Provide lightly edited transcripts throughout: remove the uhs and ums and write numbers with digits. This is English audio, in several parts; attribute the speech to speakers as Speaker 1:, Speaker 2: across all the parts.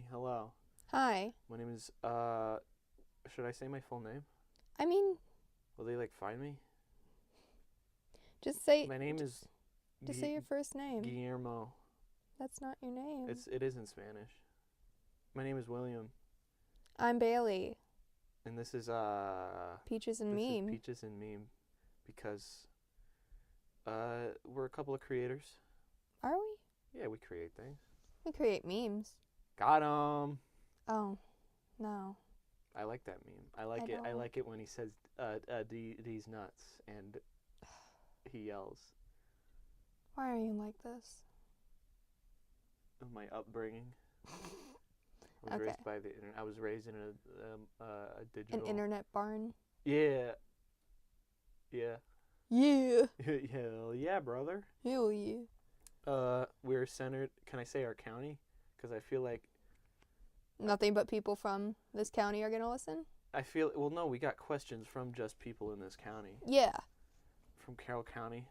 Speaker 1: Hello.
Speaker 2: Hi.
Speaker 1: My name is should I say my full name?
Speaker 2: I mean,
Speaker 1: Will they find me?
Speaker 2: just say
Speaker 1: My name is
Speaker 2: just say your first name.
Speaker 1: Guillermo.
Speaker 2: That's not your name.
Speaker 1: It is in Spanish. My name is William,
Speaker 2: I'm Bailey.
Speaker 1: and this is
Speaker 2: Peaches and
Speaker 1: this is
Speaker 2: Meme.
Speaker 1: Peaches and Meme because we're a couple of creators.
Speaker 2: Are we?
Speaker 1: Yeah, we create things.
Speaker 2: We create memes.
Speaker 1: Got 'em.
Speaker 2: Oh, no.
Speaker 1: I like that meme. I like it. I
Speaker 2: don't.
Speaker 1: like it when he says these nuts and he yells.
Speaker 2: Why are you like this?
Speaker 1: Of my upbringing. I was
Speaker 2: Okay.
Speaker 1: raised by the internet. I was raised in a digital.
Speaker 2: An internet barn.
Speaker 1: Yeah. Yeah.
Speaker 2: Yeah.
Speaker 1: Hell yeah, brother.
Speaker 2: Hell yeah.
Speaker 1: We're centered. Can I say our county? Because I feel like
Speaker 2: Nothing but people from this county are gonna listen?
Speaker 1: well, no, we got questions from just people in this county,
Speaker 2: Yeah.
Speaker 1: from Carroll County.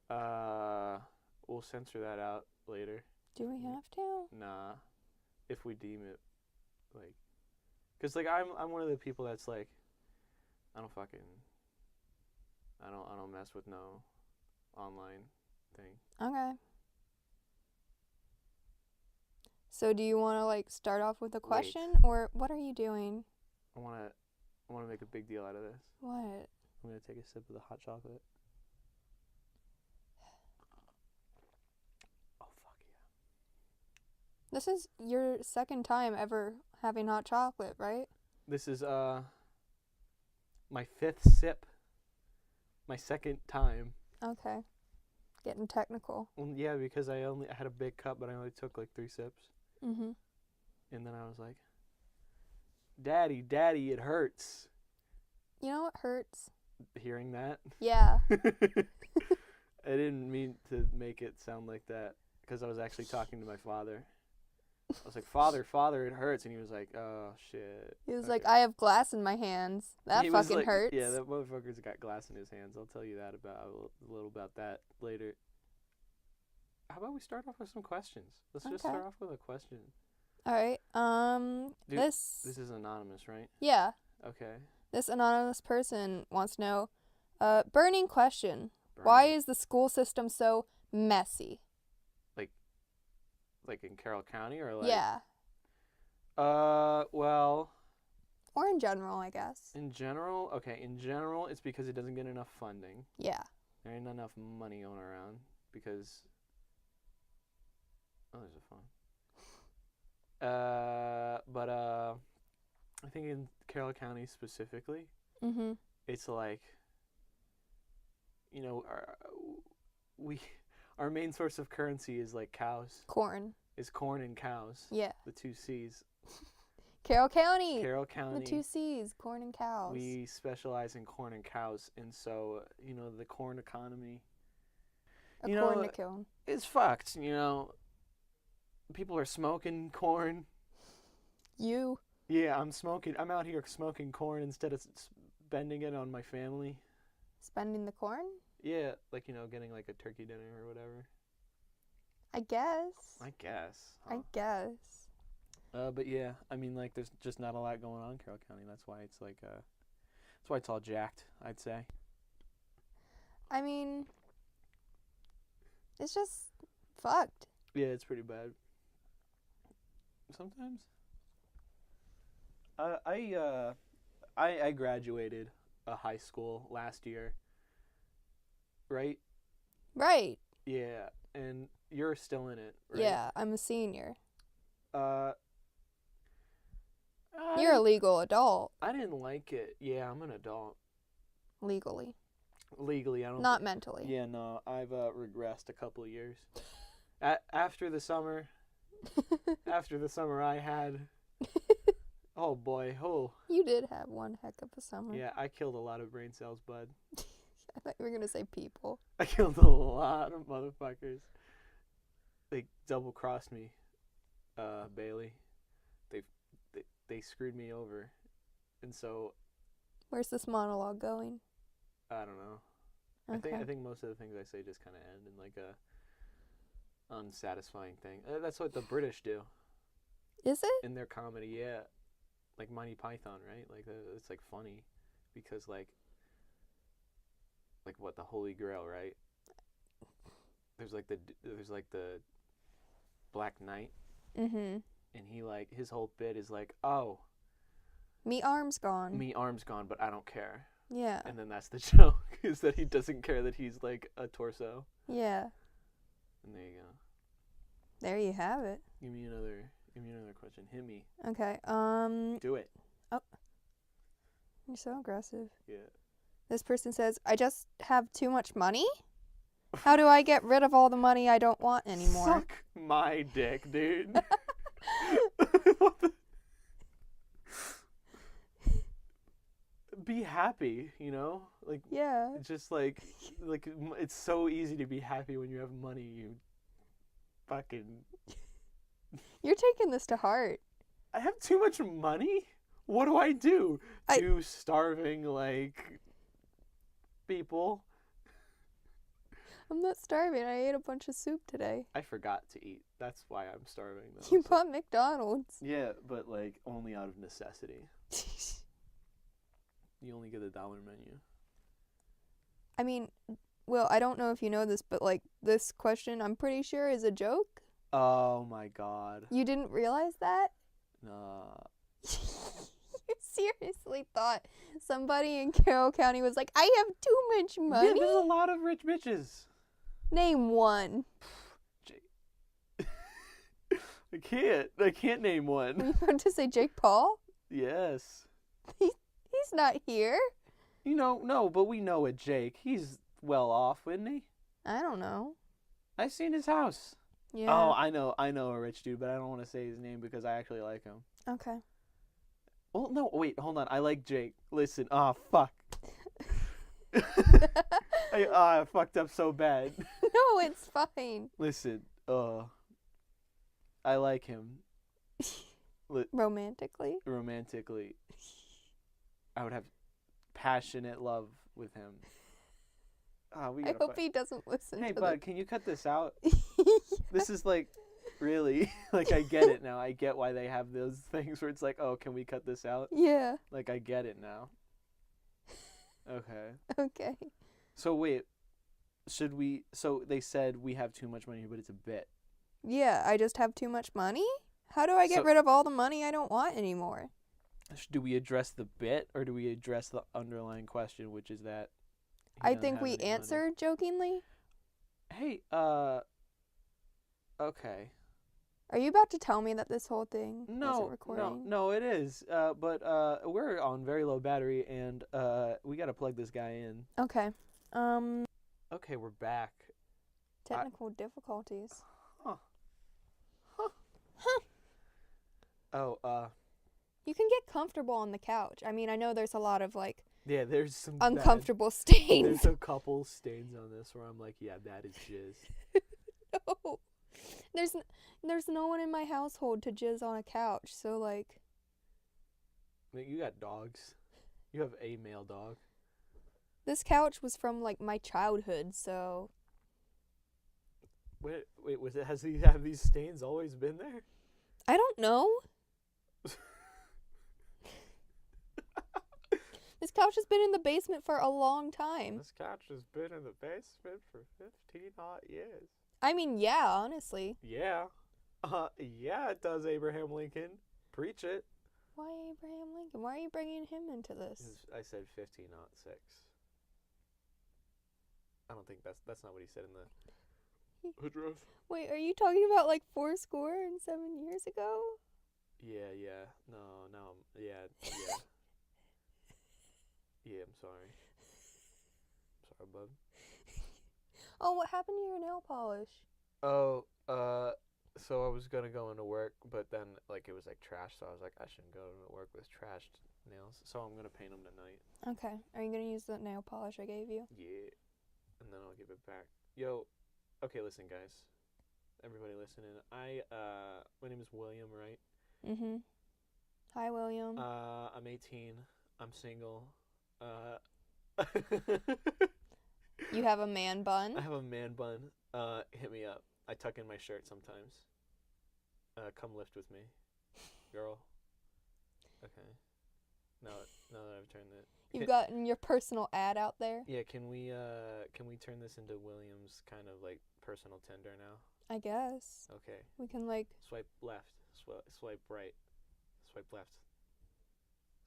Speaker 1: We'll censor that out later.
Speaker 2: Do we have to?
Speaker 1: Nah, if we deem it like, cause like I'm one of the people that's like, I don't mess with no online thing.
Speaker 2: Okay. So do you want to start off with a question or what are you doing?
Speaker 1: I wanna make a big deal out of this.
Speaker 2: What?
Speaker 1: I'm gonna take a sip of the hot chocolate. Oh fuck yeah!
Speaker 2: This is your second time ever having hot chocolate, right?
Speaker 1: This is my fifth sip. My second time.
Speaker 2: Okay. Getting technical.
Speaker 1: Well, yeah, because I had a big cup, but I only took like 3 sips,
Speaker 2: Mhm.
Speaker 1: and then I was like, "Daddy, it hurts."
Speaker 2: You know what hurts?
Speaker 1: Hearing that.
Speaker 2: Yeah.
Speaker 1: I didn't mean to make it sound like that because I was actually talking to my father. I was like, Father, it hurts," and he was like, "Oh shit."
Speaker 2: He was
Speaker 1: Okay.
Speaker 2: like, I have glass in my hands. That
Speaker 1: He was
Speaker 2: fucking
Speaker 1: like,
Speaker 2: hurts.
Speaker 1: Yeah, that motherfucker's got glass in his hands. I'll tell you that a little about that later. How about we start off with some questions? Let's just
Speaker 2: Okay.
Speaker 1: start off with a question.
Speaker 2: All right.
Speaker 1: Dude,
Speaker 2: This
Speaker 1: This is anonymous, right?
Speaker 2: Yeah.
Speaker 1: Okay.
Speaker 2: This anonymous person wants to know, burning question.
Speaker 1: Burn.
Speaker 2: Why is the school system so messy?
Speaker 1: Like in Carroll County or like?
Speaker 2: Yeah.
Speaker 1: Well,
Speaker 2: Or in general, I guess.
Speaker 1: in general, it's because it doesn't get enough funding.
Speaker 2: Yeah.
Speaker 1: There ain't enough money going around because. Oh, there's a phone. But I think in Carroll County specifically,
Speaker 2: Mhm.
Speaker 1: it's like, our main source of currency is like cows.
Speaker 2: Corn.
Speaker 1: Is corn and cows.
Speaker 2: Yeah.
Speaker 1: The 2 C's.
Speaker 2: Carroll County.
Speaker 1: Carroll County.
Speaker 2: The 2 C's, corn and cows.
Speaker 1: We specialize in corn and cows, and so the corn economy.
Speaker 2: A cornicone.
Speaker 1: It's fucked. People are smoking corn.
Speaker 2: You.
Speaker 1: Yeah, I'm out here smoking corn instead of spending it on my family.
Speaker 2: Spending the corn?
Speaker 1: Yeah, like getting like a turkey dinner or whatever.
Speaker 2: I guess.
Speaker 1: I guess.
Speaker 2: I guess.
Speaker 1: But yeah, I mean, like, there's just not a lot going on in Carroll County. That's why it's like, that's why it's all jacked, I'd say.
Speaker 2: I mean, it's just fucked.
Speaker 1: Yeah, it's pretty bad. Sometimes. I graduated high school last year. Right?
Speaker 2: Right.
Speaker 1: Yeah, and you're still in it, right?
Speaker 2: Yeah, I'm a senior.
Speaker 1: I,
Speaker 2: You're a legal adult.
Speaker 1: I didn't like it. Yeah, I'm an adult.
Speaker 2: Legally.
Speaker 1: Legally, I don't.
Speaker 2: Not mentally.
Speaker 1: Yeah, no, I've regressed a couple of years. After the summer I had. Oh boy, oh.
Speaker 2: You did have one heck of a summer.
Speaker 1: Yeah, I killed a lot of brain cells, bud.
Speaker 2: I thought you were going to say people.
Speaker 1: I killed a lot of motherfuckers. They double-crossed me, Bailey. They screwed me over. And so...
Speaker 2: Where's this monologue going?
Speaker 1: I don't know.
Speaker 2: Okay.
Speaker 1: I think most of the things I say just kind of end in like a unsatisfying thing. That's what the British do.
Speaker 2: Is it?
Speaker 1: in their comedy, yeah. Like Monty Python, right? Like it's like funny because like what the Holy Grail, right? There's like the Black Knight,
Speaker 2: Mhm.
Speaker 1: and he like his whole bit is like, oh,
Speaker 2: Me arms gone.
Speaker 1: me arm's gone, but I don't care.
Speaker 2: Yeah.
Speaker 1: And then that's the joke is that he doesn't care that he's like a torso.
Speaker 2: Yeah.
Speaker 1: And there you go.
Speaker 2: There you have it.
Speaker 1: Give me another question. Hit me.
Speaker 2: Okay.
Speaker 1: Do it.
Speaker 2: You're so aggressive.
Speaker 1: Yeah.
Speaker 2: This person says, "I just have too much money? How do I get rid of all the money I don't want anymore?"
Speaker 1: Suck my dick, dude. What the? Be happy, you know? Like
Speaker 2: Yeah.
Speaker 1: just like it's so easy to be happy when you have money. You fucking
Speaker 2: You're taking this to heart.
Speaker 1: I have too much money? What do I do
Speaker 2: I-
Speaker 1: to starving like people?
Speaker 2: I'm not starving. I ate a bunch of soup today.
Speaker 1: I forgot to eat. That's why I'm starving though.
Speaker 2: You bought McDonald's.
Speaker 1: Yeah, but like only out of necessity. You only get a $1 menu.
Speaker 2: I mean, Will, I don't know if you know this, but like this question, I'm pretty sure is a joke.
Speaker 1: Oh my god.
Speaker 2: You didn't realize that?
Speaker 1: Nah.
Speaker 2: You seriously thought somebody in Carroll County was like, "I have too much
Speaker 1: Yeah,
Speaker 2: money"?
Speaker 1: there's a lot of rich bitches.
Speaker 2: Name one.
Speaker 1: I can't name
Speaker 2: Were
Speaker 1: one.
Speaker 2: you about to say Jake Paul?
Speaker 1: Yes.
Speaker 2: He's not here.
Speaker 1: You know, no, but we know it, Jake. He's well off, isn't he?
Speaker 2: I don't know.
Speaker 1: I seen his house.
Speaker 2: Yeah.
Speaker 1: Oh, I know a rich dude, but I don't want to say his name because I actually like him.
Speaker 2: Okay.
Speaker 1: Well, no, wait, hold on. I like Jake. Listen, fuck. I fucked up so bad.
Speaker 2: No, it's fine.
Speaker 1: Listen, I like him
Speaker 2: Romantically.
Speaker 1: romantically. I would have passionate love with him. We
Speaker 2: I
Speaker 1: gotta
Speaker 2: hope
Speaker 1: fight.
Speaker 2: he doesn't listen
Speaker 1: Hey,
Speaker 2: to
Speaker 1: bud, can you cut this out?
Speaker 2: the...
Speaker 1: This is like, really, like I get it now. I get why they have those things where it's like, oh, can we cut this out?
Speaker 2: Yeah.
Speaker 1: Like I get it now. Okay.
Speaker 2: Okay.
Speaker 1: So wait, should we? So they said we have too much money, but it's a bit.
Speaker 2: Yeah, I just have too much money? How do I get
Speaker 1: So-
Speaker 2: rid of all the money I don't want anymore?
Speaker 1: Do we address the bit or do we address the underlying question, which is that? he
Speaker 2: I
Speaker 1: doesn't
Speaker 2: think
Speaker 1: have
Speaker 2: we
Speaker 1: any money?
Speaker 2: answered jokingly.
Speaker 1: Hey, okay.
Speaker 2: Are you about to tell me that this whole thing wasn't
Speaker 1: No,
Speaker 2: recording?
Speaker 1: no, it is. But we're on very low battery, and we gotta plug this guy in.
Speaker 2: Okay.
Speaker 1: Okay, we're back.
Speaker 2: Technical difficulties.
Speaker 1: Oh,
Speaker 2: You can get comfortable on the couch. I mean, I know there's a lot of like
Speaker 1: yeah. There's some bad-
Speaker 2: uncomfortable stains.
Speaker 1: There's a couple stains on this where I'm like, yeah, that is jizz.
Speaker 2: No. There's no one in my household to jizz on a couch. So like,
Speaker 1: I mean, you got dogs. You have a male dog.
Speaker 2: this couch was from like my childhood, so
Speaker 1: Wait, have these stains always been there?
Speaker 2: I don't know. This couch has been in the basement for a long time.
Speaker 1: This couch has been in the basement for 15 odd years.
Speaker 2: I mean, yeah, honestly.
Speaker 1: Yeah. Yeah, it does, Abraham Lincoln. Preach it.
Speaker 2: Why Abraham Lincoln? Why are you bringing him into this?
Speaker 1: I said 1506. I don't think that's not what he said in the address.
Speaker 2: Wait, are you talking about like 7 years ago?
Speaker 1: Yeah. No, yeah. Yeah, I'm sorry. Sorry, bud.
Speaker 2: Oh, what happened to your nail polish?
Speaker 1: Oh, so I was gonna go into work, but then like it was like trash, so I was like, I shouldn't go to work with trashed nails, so I'm gonna paint them tonight.
Speaker 2: Okay. Are you gonna use the nail polish I gave you?
Speaker 1: Yeah, and then I'll give it back. Yo, okay, listen, guys, everybody listening. My name is William, right?
Speaker 2: Mm-hmm. Hi, William.
Speaker 1: I'm 18. I'm single.
Speaker 2: You have a man bun?
Speaker 1: I have a man bun. Hit me up. I tuck in my shirt sometimes. Come lift with me. girl. Okay. Now that I've turned it.
Speaker 2: You've gotten your personal ad out there.
Speaker 1: Yeah, can we turn this into William's kind of like personal Tinder now?
Speaker 2: I guess
Speaker 1: Okay.
Speaker 2: we can like.
Speaker 1: Swipe left. Swipe right. Swipe left.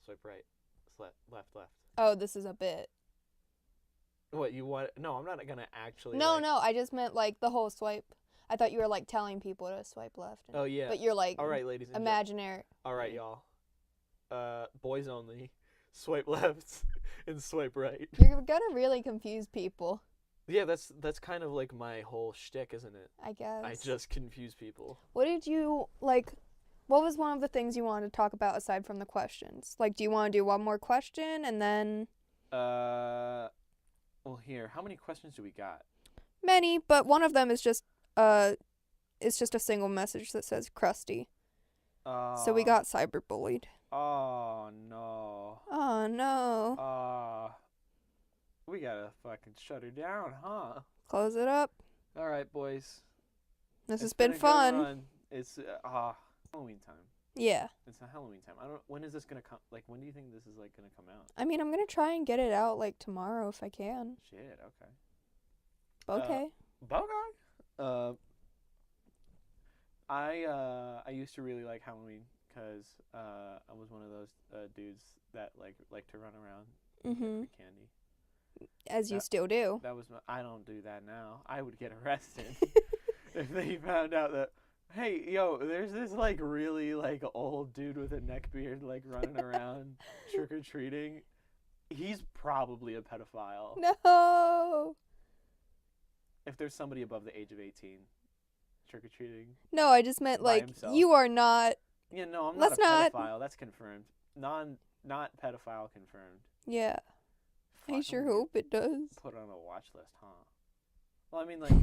Speaker 1: Swipe right. Left.
Speaker 2: Oh, this is a bit.
Speaker 1: What you want? No, I'm not gonna actually.
Speaker 2: No,
Speaker 1: like,
Speaker 2: no, I just meant like the whole swipe. I thought you were like telling people to swipe left.
Speaker 1: Oh yeah.
Speaker 2: But you're like.
Speaker 1: All right, ladies and
Speaker 2: imaginary.
Speaker 1: All right, y'all. Boys only. Swipe left and swipe right.
Speaker 2: You're gonna really confuse people.
Speaker 1: Yeah, that's kind of like my whole shtick, isn't it?
Speaker 2: I guess.
Speaker 1: I just confuse people.
Speaker 2: What did you like? What was one of the things you wanted to talk about aside from the questions? Like, do you want to do one more question and then?
Speaker 1: Well, here. How many questions do we got?
Speaker 2: Many, but one of them is just it's just a single message that says crusty. So we got cyberbullied.
Speaker 1: Oh no.
Speaker 2: Oh no.
Speaker 1: We gotta fucking shut her down, huh?
Speaker 2: Close it up.
Speaker 1: All right, boys.
Speaker 2: This has
Speaker 1: It's
Speaker 2: been
Speaker 1: a good
Speaker 2: fun.
Speaker 1: run. It's Halloween time.
Speaker 2: Yeah.
Speaker 1: It's a Halloween time. I don't. When is this gonna come? Like, when do you think this is like gonna come out?
Speaker 2: I mean, I'm gonna try and get it out like tomorrow if I can.
Speaker 1: Shit. Okay.
Speaker 2: Okay.
Speaker 1: Bogart. I used to really like Halloween because I was one of those dudes that like to run around and get free candy.
Speaker 2: As you still do.
Speaker 1: That was I don't do that now. I would get arrested if they found out that, hey, yo, there's this like really like old dude with a neck beard like running around trick or treating. He's probably a pedophile.
Speaker 2: No.
Speaker 1: If there's somebody above the age of 18 trick or treating.
Speaker 2: No, I just meant
Speaker 1: by
Speaker 2: like
Speaker 1: himself.
Speaker 2: you are not.
Speaker 1: Yeah, no, I'm
Speaker 2: Let's
Speaker 1: not a
Speaker 2: not-
Speaker 1: pedophile. That's confirmed. Not pedophile confirmed.
Speaker 2: Yeah. I
Speaker 1: Fuck,
Speaker 2: sure
Speaker 1: I'm gonna
Speaker 2: hope it does.
Speaker 1: Put on a watch list, huh? Well, I mean, like,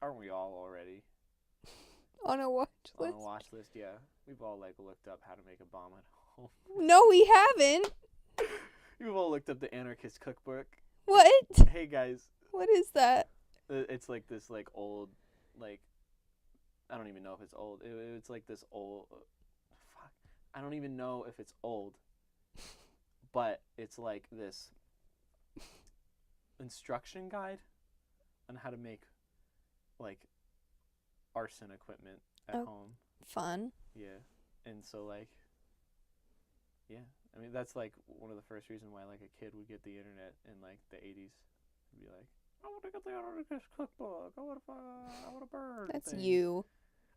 Speaker 1: aren't we all already
Speaker 2: On a watch
Speaker 1: on
Speaker 2: list.
Speaker 1: a watch list? Yeah, we've all like looked up how to make a bomb at home.
Speaker 2: No, we haven't.
Speaker 1: We've all looked up the Anarchist Cookbook.
Speaker 2: What?
Speaker 1: Hey guys,
Speaker 2: What is that?
Speaker 1: it's like this like old, like, I don't even know if it's old. It's like this old. Fuck, I don't even know if it's old. But it's like this instruction guide on how to make like arson equipment at
Speaker 2: Oh.
Speaker 1: home.
Speaker 2: Fun.
Speaker 1: Yeah. And so like, yeah, I mean that's like one of the first reasons why like a kid would get the internet in like the 80s. He'd be like, I want to get the Anarchist Cookbook. I want to burn.
Speaker 2: That's
Speaker 1: things."
Speaker 2: you.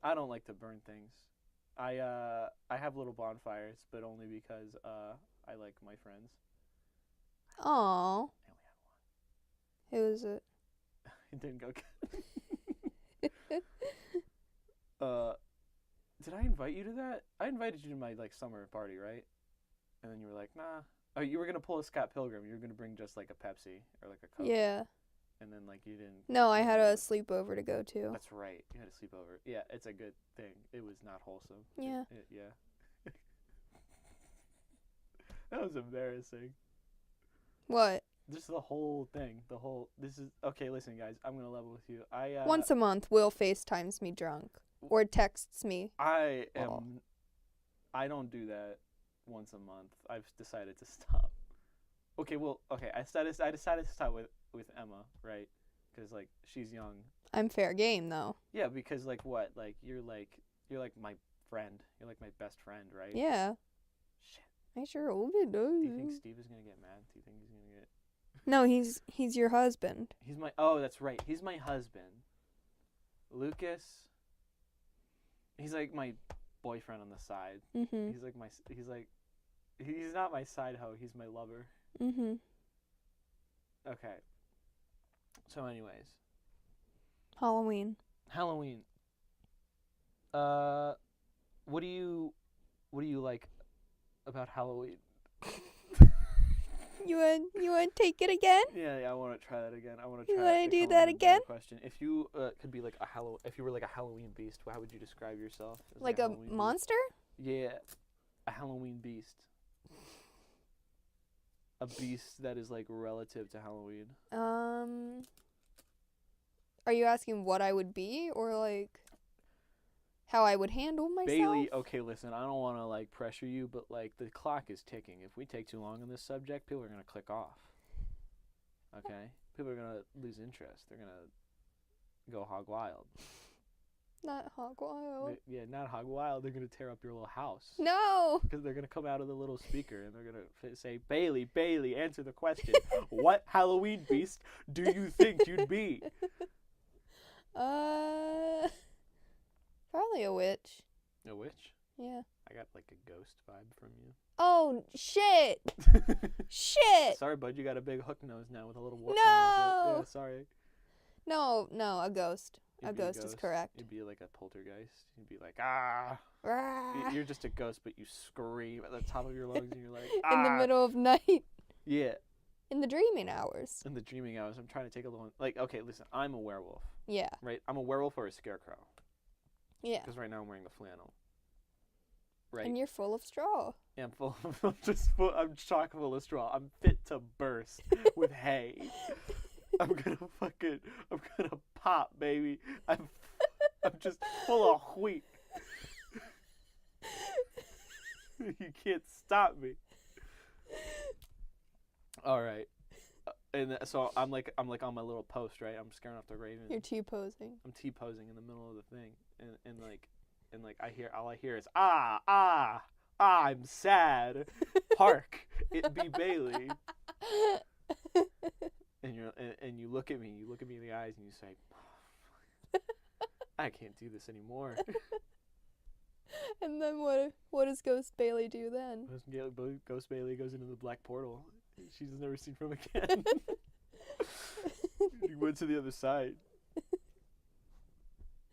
Speaker 1: I don't like to burn things. I have little bonfires, but only because I like my friends.
Speaker 2: Aw.
Speaker 1: I only have one.
Speaker 2: Who is it?
Speaker 1: It didn't go good. Did I invite you to that? I invited you to my like summer party, right? And then you were like, nah. Oh, you were gonna pull a Scott Pilgrim. You were gonna bring just like a Pepsi or like a Coke.
Speaker 2: Yeah.
Speaker 1: And then like you didn't.
Speaker 2: No, I
Speaker 1: you
Speaker 2: had
Speaker 1: didn't
Speaker 2: a
Speaker 1: do it.
Speaker 2: sleepover to go to.
Speaker 1: That's right. You had a sleepover. Yeah, it's a good thing. It was not wholesome.
Speaker 2: Yeah.
Speaker 1: Yeah. That was embarrassing.
Speaker 2: What?
Speaker 1: Just the whole thing. This is okay. Listen, guys. I'm gonna level with you.
Speaker 2: Once a month, Will FaceTimes me drunk or texts me.
Speaker 1: I am.
Speaker 2: Oh.
Speaker 1: I don't do that once a month. I've decided to stop. Okay. Well. Okay. I decided to stop with Emma, right? Because like she's young.
Speaker 2: I'm fair game though.
Speaker 1: Yeah. Because like what? Like you're like my friend. You're like my best friend, right?
Speaker 2: Yeah.
Speaker 1: Shit.
Speaker 2: I sure hope it does.
Speaker 1: Do you think Steve is gonna get mad? Do you think he's gonna get?
Speaker 2: No, he's your husband.
Speaker 1: He's my. Oh, that's right. He's my husband. Lucas. He's like my boyfriend on the side.
Speaker 2: Mhm.
Speaker 1: He's not my side hoe. He's my lover.
Speaker 2: Mhm.
Speaker 1: Okay. So, anyways,
Speaker 2: Halloween.
Speaker 1: Halloween. What do you like about Halloween?
Speaker 2: You want to take it again?
Speaker 1: Yeah, I want to try that again. I want to
Speaker 2: You
Speaker 1: try.
Speaker 2: wanna
Speaker 1: to
Speaker 2: do
Speaker 1: come
Speaker 2: that
Speaker 1: up with a better
Speaker 2: again?
Speaker 1: Question: If you could be like if you were like a Halloween beast, how would you describe yourself? As
Speaker 2: Like a
Speaker 1: Halloween beast?
Speaker 2: monster?
Speaker 1: Yeah, a Halloween beast. A beast that is like relative to Halloween.
Speaker 2: Are you asking what I would be or like how I would handle myself.
Speaker 1: Bailey, okay, listen, I don't want to like pressure you, but like the clock is ticking. If we take too long on this subject, people are gonna click off. Okay, people are gonna lose interest. They're gonna go hog wild.
Speaker 2: Not hog wild.
Speaker 1: Yeah, not hog wild. They're gonna tear up your little house.
Speaker 2: No.
Speaker 1: Because they're gonna come out of the little speaker and they're gonna say, Bailey, answer the question. What Halloween beast do you think you'd be?
Speaker 2: Probably a witch.
Speaker 1: A witch?
Speaker 2: Yeah.
Speaker 1: I got like a ghost vibe from you.
Speaker 2: Oh shit! Shit!
Speaker 1: Sorry, bud. You got a big hook nose now with a little warp.
Speaker 2: No.
Speaker 1: Yeah, sorry.
Speaker 2: No, a ghost.
Speaker 1: You'd
Speaker 2: A
Speaker 1: be
Speaker 2: ghost is correct.
Speaker 1: You'd be like a poltergeist. You'd be like, ah.
Speaker 2: Rah.
Speaker 1: You're just a ghost, but you scream at the top of your lungs and you're like, ah.
Speaker 2: In the middle of night.
Speaker 1: Yeah.
Speaker 2: In the dreaming hours.
Speaker 1: In the dreaming hours. I'm trying to take a little. Like, okay, listen. I'm a werewolf.
Speaker 2: Yeah.
Speaker 1: Right? I'm a werewolf or a scarecrow.
Speaker 2: Yeah.
Speaker 1: Because right now I'm wearing the flannel. Right.
Speaker 2: And you're full of straw.
Speaker 1: Yeah, I'm chock full of straw. I'm fit to burst with hay. I'm gonna pop, baby. I'm just full of wheat. You can't stop me. All right. And so I'm like on my little post, right? I'm scaring off the raven.
Speaker 2: You're T-posing.
Speaker 1: I'm T-posing in the middle of the thing, and all I hear is ah, I'm sad. Hark, it be Bailey. And you look at me in the eyes, and you say, oh, I can't do this anymore.
Speaker 2: And then what does Ghost Bailey do then?
Speaker 1: Ghost Bailey goes into the black portal. She's never seen from again. He went to the other side.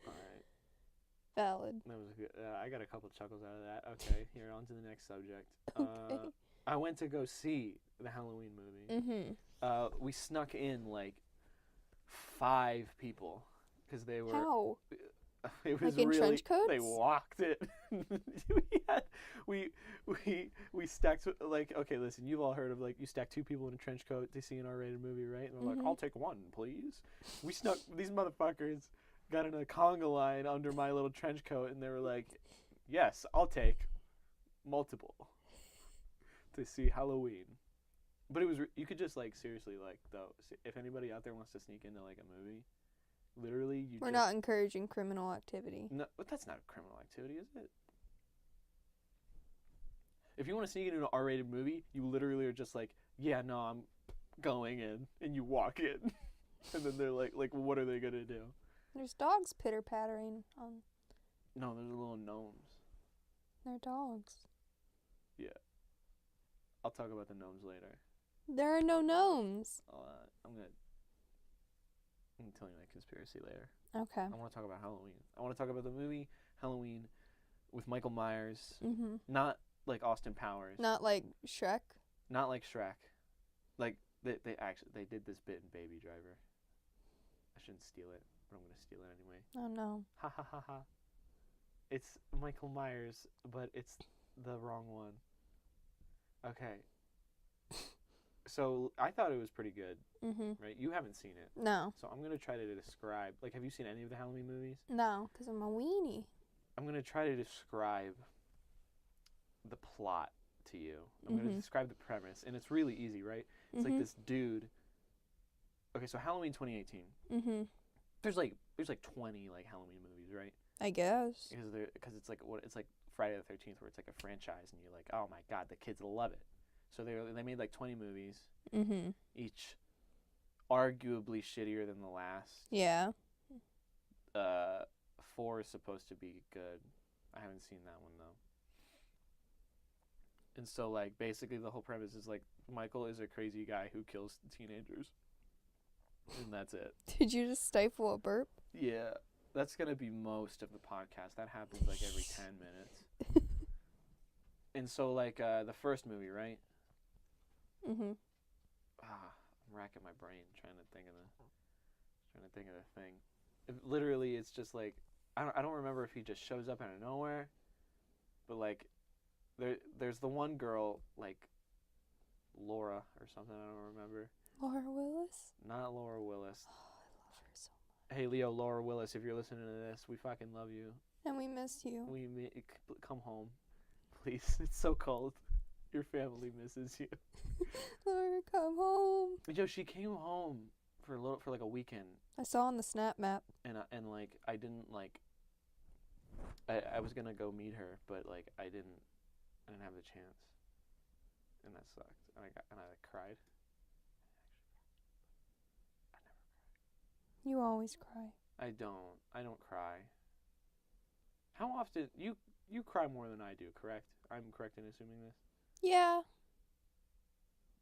Speaker 1: All right.
Speaker 2: Valid.
Speaker 1: That was good. I got a couple chuckles out of that. Okay, here on to the next subject.
Speaker 2: Okay.
Speaker 1: I went to go see the Halloween movie.
Speaker 2: Mm-hmm.
Speaker 1: We snuck in like 5 people because they were.
Speaker 2: How?
Speaker 1: It was
Speaker 2: like in
Speaker 1: really,
Speaker 2: trench coats?
Speaker 1: They walked it. we stacked, like, okay, listen, you've all heard of, like, you stack 2 people in a trench coat to see an R-rated movie, right? And they're like, I'll take 1, please. We snuck, these motherfuckers got in a conga line under my little trench coat, and they were like, yes, I'll take multiple to see Halloween. But it was, you could just, like, seriously, like, though, if anybody out there wants to sneak into, like, a movie, literally,
Speaker 2: We're not encouraging criminal activity.
Speaker 1: No, but that's not a criminal activity, is it? If you want to sneak into an R-rated movie, you literally are just like, yeah, no, I'm going in, and you walk in, and then they're like, what are they gonna do?
Speaker 2: There's dogs pitter-pattering on.
Speaker 1: No, there's little gnomes.
Speaker 2: They're dogs.
Speaker 1: Yeah. I'll talk about the gnomes later.
Speaker 2: There are no gnomes.
Speaker 1: I'm gonna tell you my conspiracy later.
Speaker 2: Okay.
Speaker 1: I want to talk about Halloween. I want to talk about the movie Halloween with Michael Myers.
Speaker 2: Mm-hmm.
Speaker 1: Not like Austin Powers.
Speaker 2: Not like Shrek.
Speaker 1: Not like Shrek. Like they did this bit in Baby Driver. I shouldn't steal it, but I'm gonna steal it anyway.
Speaker 2: Oh no.
Speaker 1: Ha ha ha ha. It's Michael Myers, but it's the wrong one. Okay. So I thought it was pretty good, right? You haven't seen it.
Speaker 2: No.
Speaker 1: So I'm going to try to describe, like, have you seen any of the Halloween movies?
Speaker 2: No, because I'm a weenie.
Speaker 1: I'm going to try to describe the plot to you. I'm going to describe the premise, and it's really easy, right? It's like this dude. Okay, so Halloween 2018. There's like 20 like Halloween movies, right?
Speaker 2: I guess.
Speaker 1: Because it's like Friday the 13th, where it's like a franchise, and you're like, oh my god, the kids will love it. So they made like 20 movies, each arguably shittier than the last.
Speaker 2: Yeah.
Speaker 1: 4 is supposed to be good. I haven't seen that one though. And so like basically the whole premise is like Michael is a crazy guy who kills teenagers, and that's it.
Speaker 2: Did you just stifle a burp?
Speaker 1: Yeah, that's gonna be most of the podcast. That happens like every 10 minutes. And so like the first movie, right? I'm racking my brain trying to think of the thing. Literally, it's just like I don't remember if he just shows up out of nowhere, but like there's the one girl like Laura or something, I don't remember.
Speaker 2: Laura Willis?
Speaker 1: Not Laura Willis.
Speaker 2: Oh, I love her so much.
Speaker 1: Hey Leo, Laura Willis, if you're listening to this, we fucking love you.
Speaker 2: And we miss you.
Speaker 1: Come home, please. It's so cold. Your family misses you.
Speaker 2: Laura, come home.
Speaker 1: Yo, she came home for like a weekend.
Speaker 2: I saw on the Snap map.
Speaker 1: And like I didn't like. I was gonna go meet her, but like I didn't have the chance, and that sucked. And I cried. I never cried.
Speaker 2: You always cry.
Speaker 1: I don't cry. How often you cry more than I do? Correct? I'm correct in assuming this.
Speaker 2: Yeah.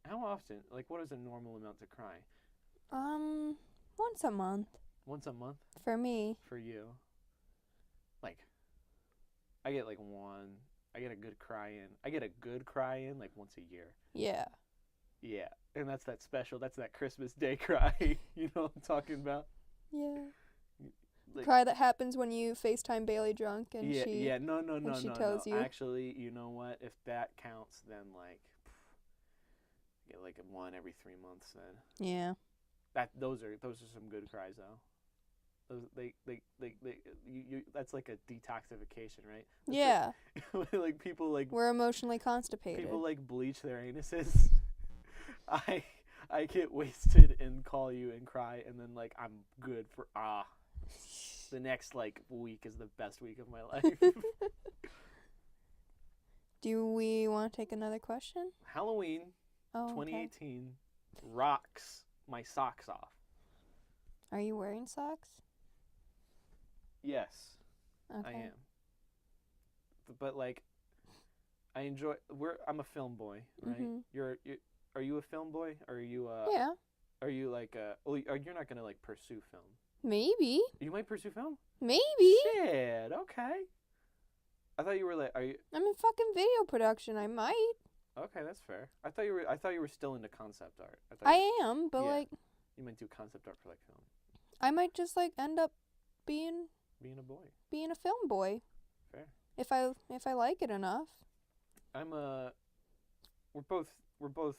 Speaker 1: How often? Like, what is a normal amount to cry?
Speaker 2: Once a month.
Speaker 1: Once a month?
Speaker 2: For me.
Speaker 1: For you. Like, I get like one. I get a good cry in like once a year.
Speaker 2: Yeah.
Speaker 1: Yeah. And that's that Christmas Day cry. You know what I'm talking about?
Speaker 2: Yeah.
Speaker 1: Like,
Speaker 2: cry that happens when you FaceTime Bailey drunk and
Speaker 1: no.
Speaker 2: she tells you.
Speaker 1: Actually, you know what? If that counts, then like, I get like one every 3 months then.
Speaker 2: Yeah.
Speaker 1: Those are some good cries though. Those you that's like a detoxification, right? That's
Speaker 2: yeah.
Speaker 1: Like people like
Speaker 2: we're emotionally constipated.
Speaker 1: People like bleach their anuses. I get wasted and call you and cry, and then like I'm good for the next like week is the best week of my life.
Speaker 2: Do we want to take another question?
Speaker 1: Halloween 2018 rocks my socks off.
Speaker 2: Are you wearing socks?
Speaker 1: Yes.
Speaker 2: Okay.
Speaker 1: I am. But like I enjoy I'm a film boy, right? Mm-hmm. Are you a film boy? Or are you
Speaker 2: yeah.
Speaker 1: Are you like you're not going to like pursue film?
Speaker 2: Maybe.
Speaker 1: You might pursue film?
Speaker 2: Maybe.
Speaker 1: Shit, okay. I thought you were like, I'm
Speaker 2: in fucking video production. I might.
Speaker 1: Okay, that's fair. I thought you were still into concept art.
Speaker 2: I am, but like
Speaker 1: you might do concept art for like film.
Speaker 2: I might just like end up being
Speaker 1: a boy.
Speaker 2: Being a film boy.
Speaker 1: Fair.
Speaker 2: If I like it enough.
Speaker 1: We're both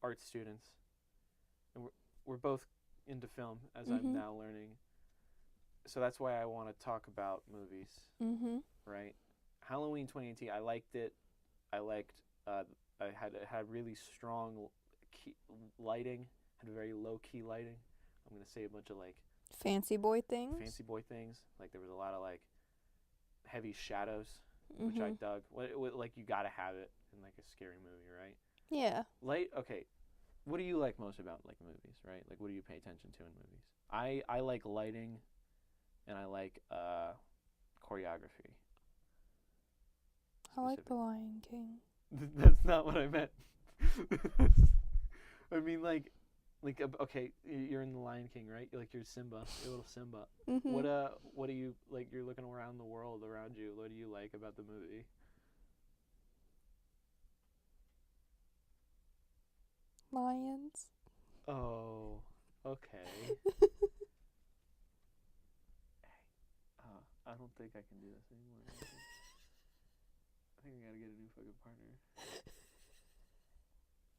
Speaker 1: art students. And we're both into film, as I'm now learning. So that's why I want to talk about movies. Mm-hmm. Right? Halloween 2018, I liked it. I had really strong lighting, had very low-key lighting. I'm going to say a bunch of, like...
Speaker 2: Fancy boy things.
Speaker 1: Like, there was a lot of, like, heavy shadows, which I dug. Like, you got to have it in, like, a scary movie, right?
Speaker 2: Yeah.
Speaker 1: Okay. What do you like most about like movies, right? Like what do you pay attention to in movies? I like lighting and I like choreography.
Speaker 2: I like The Lion King.
Speaker 1: That's not what I meant. I mean like okay, you're in The Lion King, right? You're Simba, you're little Simba. Mm-hmm. What do you like? You're looking around the world around you. What do you like about the movie?
Speaker 2: Lions.
Speaker 1: Oh, okay. I don't think I can do this anymore. I think I gotta get a new fucking partner.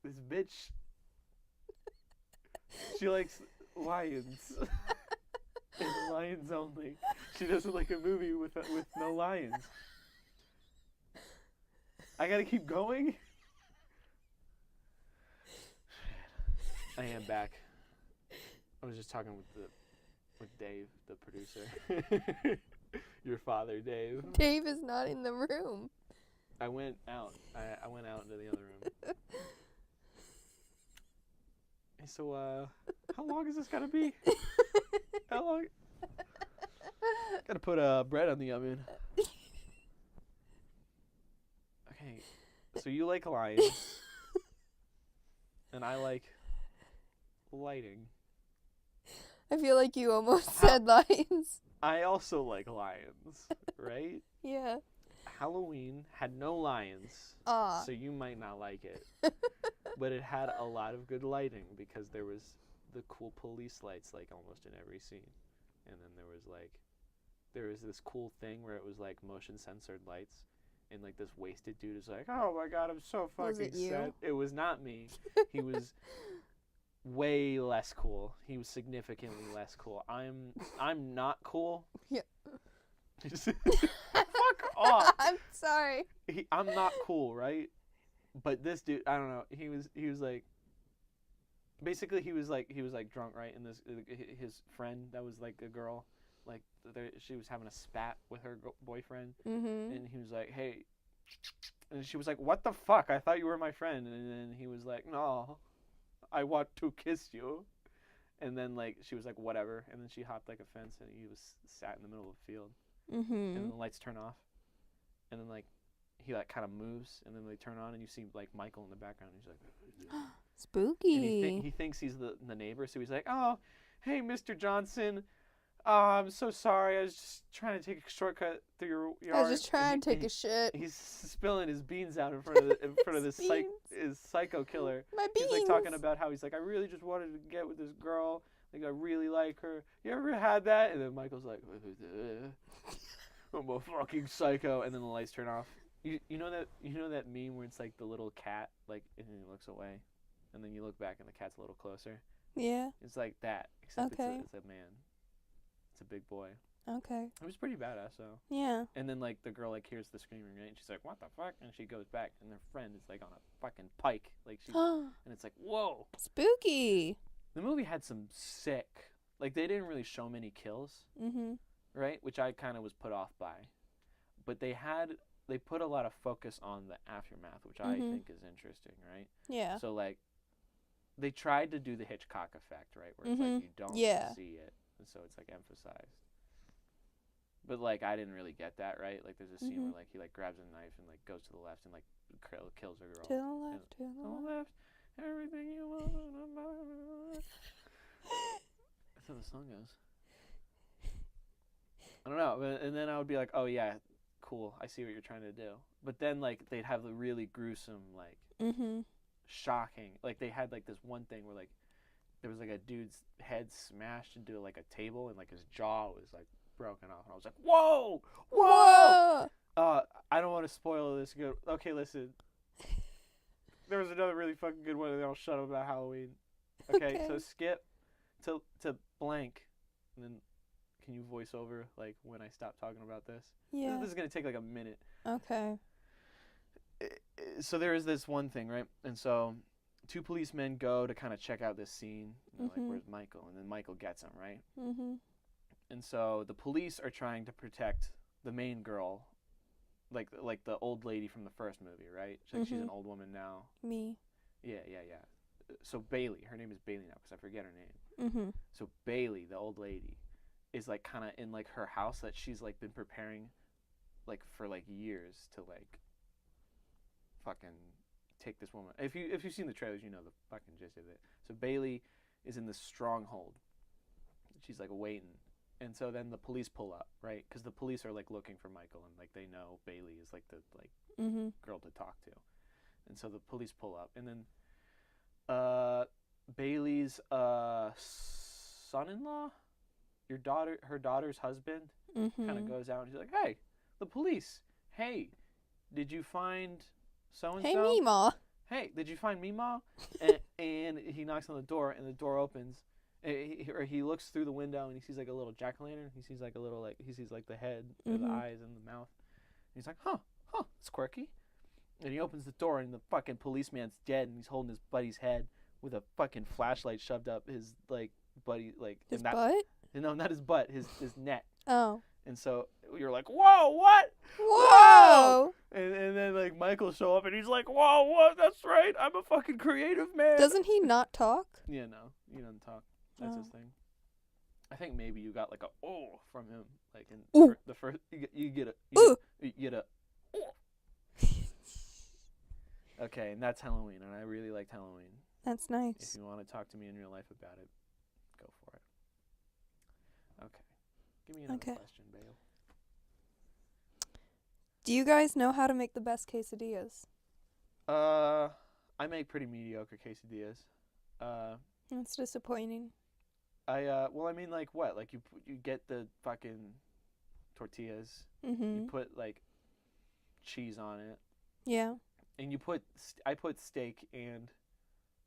Speaker 1: This bitch. She likes lions. And lions only. She doesn't like a movie with no lions. I gotta keep going? I am back. I was just talking with Dave, the producer. Your father, Dave.
Speaker 2: Dave is not in the room.
Speaker 1: I went out. I went out into the other room. So, how long is this gotta be? How long? Gotta put bread on the oven. Okay, so you like lions, and I like lighting.
Speaker 2: I feel like you almost said lions.
Speaker 1: I also like lions, right?
Speaker 2: Yeah.
Speaker 1: Halloween had no lions, so you might not like it. But it had a lot of good lighting because there was the cool police lights like almost in every scene. And then there was this cool thing where it was like motion censored lights. And like this wasted dude is like, oh my god, I'm so fucking sad. It was not me. He was way less cool. He was significantly less cool. I'm not cool.
Speaker 2: Yeah.
Speaker 1: Fuck off.
Speaker 2: I'm sorry.
Speaker 1: I'm not cool, right? But this dude, I don't know. He was like, basically he was like drunk, right? And this his friend that was like a girl, like she was having a spat with her boyfriend, and he was like, hey, and she was like, what the fuck? I thought you were my friend. And then he was like, no, I want to kiss you. And then like she was like, whatever. And then she hopped like a fence, and he was sat in the middle of the field. And then the lights turn off, and then like he like kind of moves, and then they turn on, and you see like Michael in the background. And he's like,
Speaker 2: spooky.
Speaker 1: And he thinks he's the neighbor, so he's like, oh, hey, Mr. Johnson. I'm so sorry. I was just trying to take a shortcut through your yard.
Speaker 2: I was just trying to take a shit.
Speaker 1: He's spilling his beans out in front of this his psycho killer.
Speaker 2: My beans.
Speaker 1: He's like talking about how he's like, I really just wanted to get with this girl. Like I really like her. You ever had that? And then Michael's like, I'm a fucking psycho. And then the lights turn off. You know that meme where it's like the little cat like and he looks away, and then you look back and the cat's a little closer.
Speaker 2: Yeah.
Speaker 1: It's like that, except
Speaker 2: okay.
Speaker 1: it's a man. It's a big boy.
Speaker 2: Okay.
Speaker 1: It was pretty badass though.
Speaker 2: Yeah.
Speaker 1: And then like the girl like hears the screaming, right? And she's like, "What the fuck?" And she goes back, and their friend is like on a fucking pike, like she. And it's like, whoa.
Speaker 2: Spooky.
Speaker 1: The movie had some sick. Like they didn't really show many kills. Right, which I kind of was put off by, but they put a lot of focus on the aftermath, which I think is interesting, right?
Speaker 2: Yeah.
Speaker 1: So like, they tried to do the Hitchcock effect, right, where it's like you don't see it. And so it's like emphasized, but like I didn't really get that, right? Like there's a scene where like he like grabs a knife and like goes to the left and like kills a girl.
Speaker 2: To the left, to the
Speaker 1: left, everything you want. That's how the song goes. I don't know, and then I would be like, oh yeah, cool, I see what you're trying to do. But then like they'd have the really gruesome, like shocking, like they had like this one thing where like there was like a dude's head smashed into like a table and like his jaw was like broken off, and I was like, whoa. I don't want to spoil this good. Okay, listen. There was another really fucking good one, and then I'll shut up about Halloween. Okay, so skip to blank, and then can you voice over like when I stop talking about this?
Speaker 2: Yeah.
Speaker 1: This is gonna take like a minute.
Speaker 2: Okay.
Speaker 1: So there is this one thing, right? And so two policemen go to kind of check out this scene. And they're like, where's Michael? And then Michael gets him, right? And so the police are trying to protect the main girl, like the old lady from the first movie, right? She's an old woman now.
Speaker 2: Me.
Speaker 1: Yeah. So Bailey, her name is Bailey now because I forget her name. So Bailey, the old lady, is like kind of in like her house that she's like been preparing like for like years to like fucking take this woman. If you've seen the trailers, you know the fucking gist of it. So Bailey is in this stronghold. She's like waiting, and so then the police pull up, right? Because the police are like looking for Michael, and like they know Bailey is like the girl to talk to, and so the police pull up, and then Bailey's son-in-law, her daughter's husband, kind of goes out and he's like, hey, the police, hey, did you find so-and-so?
Speaker 2: Hey, Meemaw.
Speaker 1: Hey, did you find Meemaw? And he knocks on the door, and the door opens. Or he looks through the window, and he sees like a little jack-o'-lantern. He sees like a little, like, he sees like the head, and the eyes, and the mouth. And he's like, huh, it's quirky. And he opens the door, and the fucking policeman's dead, and he's holding his buddy's head with a fucking flashlight shoved up his, like, buddy, like...
Speaker 2: His butt?
Speaker 1: No, not his butt, his neck.
Speaker 2: Oh.
Speaker 1: And so you're like, whoa, what?
Speaker 2: Whoa!
Speaker 1: And then like Michael show up and he's like, whoa, what? That's right. I'm a fucking creative man.
Speaker 2: Doesn't he not talk?
Speaker 1: Yeah, no, he doesn't talk. That's his thing. I think maybe you got like a from him, like in the first. You get a. Okay, and that's Halloween, and I really liked Halloween.
Speaker 2: That's nice.
Speaker 1: If you want to talk to me in real life about it, go for it. Okay. Give me another question, Bale.
Speaker 2: Do you guys know how to make the best quesadillas?
Speaker 1: I make pretty mediocre quesadillas.
Speaker 2: That's disappointing.
Speaker 1: Well, I mean, like what? Like you get the fucking tortillas. You put like cheese on it.
Speaker 2: Yeah.
Speaker 1: And I put steak and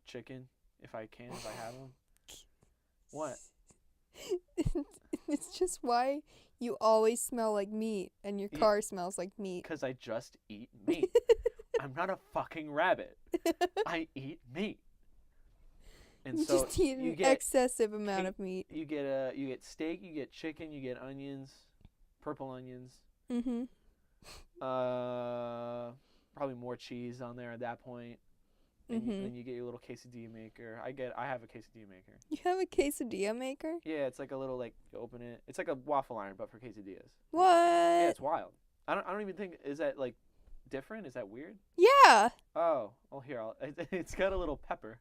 Speaker 1: chicken if I have them. What?
Speaker 2: It's just why you always smell like meat and your car smells like meat.
Speaker 1: Because I just eat meat. I'm not a fucking rabbit. I eat meat. And
Speaker 2: you
Speaker 1: so
Speaker 2: just eat an excessive amount of meat.
Speaker 1: You get steak, you get chicken, you get onions, purple onions.
Speaker 2: Mm-hmm.
Speaker 1: Probably more cheese on there at that point. And then you get your little quesadilla maker. I have a quesadilla maker.
Speaker 2: You have a quesadilla maker?
Speaker 1: Yeah, it's like a little, like, you open it. It's like a waffle iron, but for quesadillas.
Speaker 2: What?
Speaker 1: Yeah, it's wild. I don't even think, is that, like, different? Is that weird?
Speaker 2: Yeah.
Speaker 1: Oh, well, here, it's got a little pepper.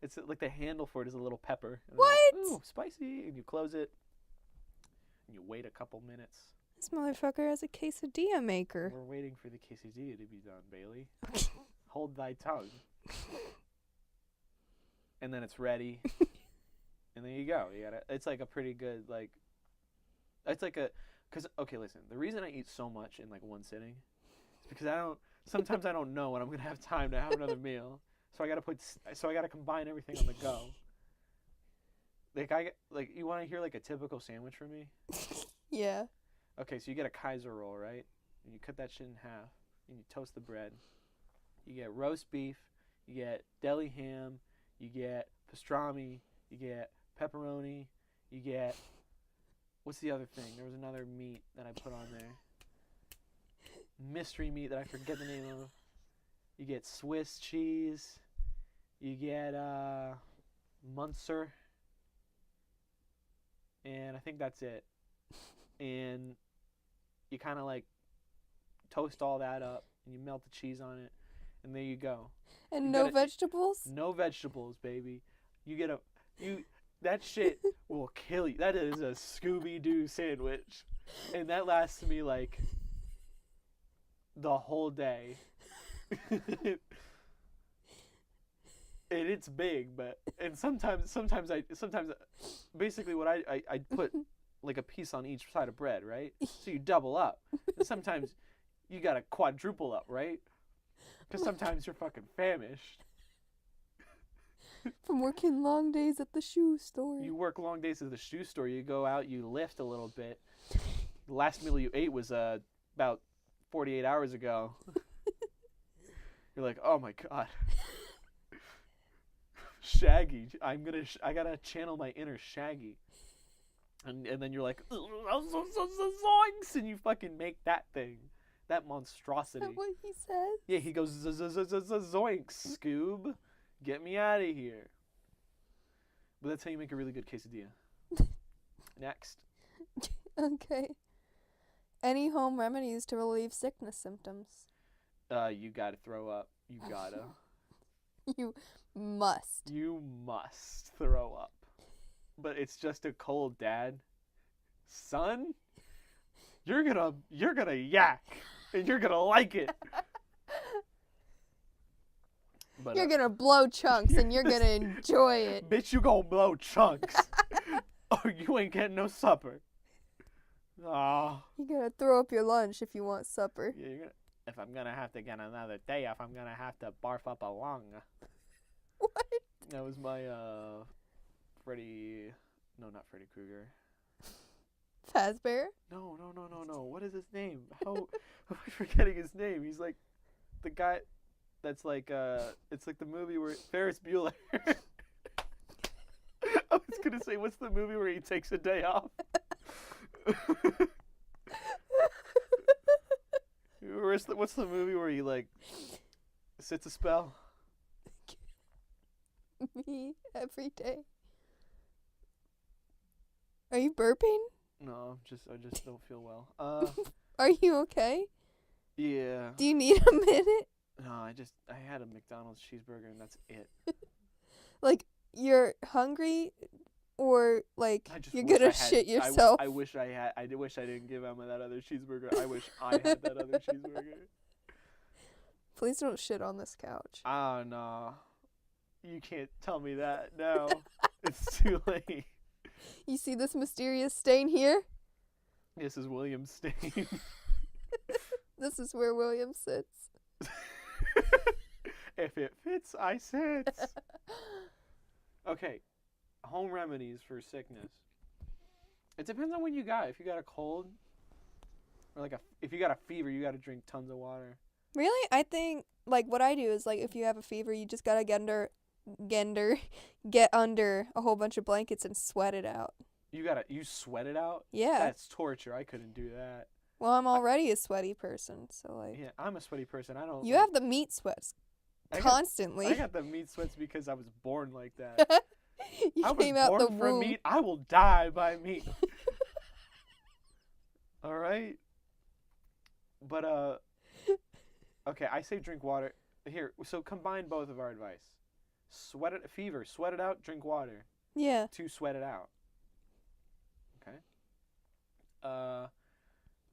Speaker 1: It's like the handle for it is a little pepper. And
Speaker 2: what?
Speaker 1: I'm like, ooh, spicy. And you close it. And you wait a couple minutes.
Speaker 2: This motherfucker has a quesadilla maker.
Speaker 1: We're waiting for the quesadilla to be done, Bailey. Hold thy tongue. And then it's ready. And there you go. It's like a pretty good, like, it's like because, okay, listen, the reason I eat so much in like one sitting is because sometimes I don't know when I'm going to have time to have another meal. So I got to combine everything on the go. Like, you want to hear like a typical sandwich from me?
Speaker 2: Yeah.
Speaker 1: Okay, so you get a Kaiser roll, right? And you cut that shit in half, and you toast the bread. You get roast beef, you get deli ham, you get pastrami, you get pepperoni, you get, what's the other thing? There was another meat that I put on there. Mystery meat that I forget the name of. You get Swiss cheese. You get Munster. And I think that's it. And you kind of like toast all that up and you melt the cheese on it. And there you go.
Speaker 2: And no vegetables?
Speaker 1: No vegetables, baby. That shit will kill you. That is a Scooby-Doo sandwich. And that lasts me like the whole day. And it's big, and sometimes basically what I put like a piece on each side of bread, right? So you double up. And sometimes you gotta quadruple up, right? Because sometimes you're fucking famished.
Speaker 2: From working long days at the shoe store.
Speaker 1: You work long days at the shoe store. You go out, you lift a little bit. The last meal you ate was about 48 hours ago. You're like, oh my god. Shaggy. I gotta channel my inner Shaggy. And then you're like, zoinks, and you fucking make that thing. That monstrosity.
Speaker 2: Is that what he said?
Speaker 1: Yeah, he goes, zoinks, Scoob. Get me out of here. But that's how you make a really good quesadilla. Next.
Speaker 2: Okay. Any home remedies to relieve sickness symptoms?
Speaker 1: You gotta throw up. You gotta.
Speaker 2: You must.
Speaker 1: You must throw up. But it's just a cold, Dad. Son, you're gonna yak, and you're gonna like it. But,
Speaker 2: you're gonna blow chunks, and you're gonna enjoy it.
Speaker 1: Bitch, you gonna blow chunks, or you ain't getting no supper. Ah.
Speaker 2: You gotta throw up your lunch if you want supper.
Speaker 1: Yeah, if I'm gonna have to get another day off, I'm gonna have to barf up a lung.
Speaker 2: What?
Speaker 1: That was my Freddy Krueger.
Speaker 2: Fazbear?
Speaker 1: No. What is his name? How am I forgetting his name? He's like the guy that's like it's like the movie where Ferris Bueller. I was gonna say, what's the movie where he takes a day off? What's the movie where he like sits a spell?
Speaker 2: Me every day. Are you burping?
Speaker 1: No, I just don't feel well.
Speaker 2: Are you okay?
Speaker 1: Yeah.
Speaker 2: Do you need a minute?
Speaker 1: No, I had a McDonald's cheeseburger and that's it.
Speaker 2: Like, you're hungry, or like you're gonna shit yourself?
Speaker 1: I wish I didn't give Emma that other cheeseburger. I wish I had that other cheeseburger.
Speaker 2: Please don't shit on this couch.
Speaker 1: Oh no. You can't tell me that. No. It's too late.
Speaker 2: You see this mysterious stain here?
Speaker 1: This is William's stain.
Speaker 2: This is where William sits.
Speaker 1: If it fits, I sit. Okay. Home remedies for sickness. It depends on what you got. If you got a cold, or like if you got a fever, you got to drink tons of water.
Speaker 2: Really? I think, like, what I do is, like, if you have a fever, you just gotta get under a whole bunch of blankets and sweat it out.
Speaker 1: You sweat it out?
Speaker 2: Yeah.
Speaker 1: That's torture. I couldn't do that.
Speaker 2: Well, I'm already a sweaty person, so, like.
Speaker 1: Yeah, I'm a sweaty person. I don't.
Speaker 2: You have the meat sweats constantly.
Speaker 1: I got the meat sweats because I was born like that.
Speaker 2: You came out the
Speaker 1: born for
Speaker 2: womb.
Speaker 1: meat. I will die by meat. All right. But okay, I say drink water. Here, so combine both of our advice. Sweat it out, drink water.
Speaker 2: Yeah.
Speaker 1: To sweat it out. Okay.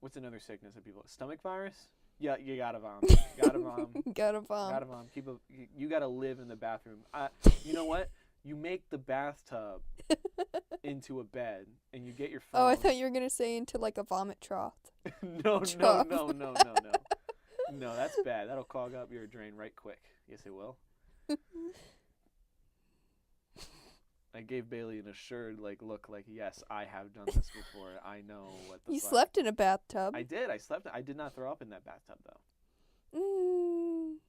Speaker 1: What's another sickness that people? Stomach virus? Yeah, you gotta vom. Gotta vom.
Speaker 2: Gotta vom.
Speaker 1: Gotta vom. You gotta live in the bathroom. You know what? You make the bathtub into a bed, and you get your phone.
Speaker 2: Oh, I thought you were gonna say into like a vomit trough.
Speaker 1: No. No, that's bad. That'll clog up your drain right quick. Yes, it will. I gave Bailey an assured look like, yes, I have done this before. I know what the
Speaker 2: You
Speaker 1: fuck.
Speaker 2: slept in a bathtub.
Speaker 1: I did. I slept. I did not throw up in that bathtub though.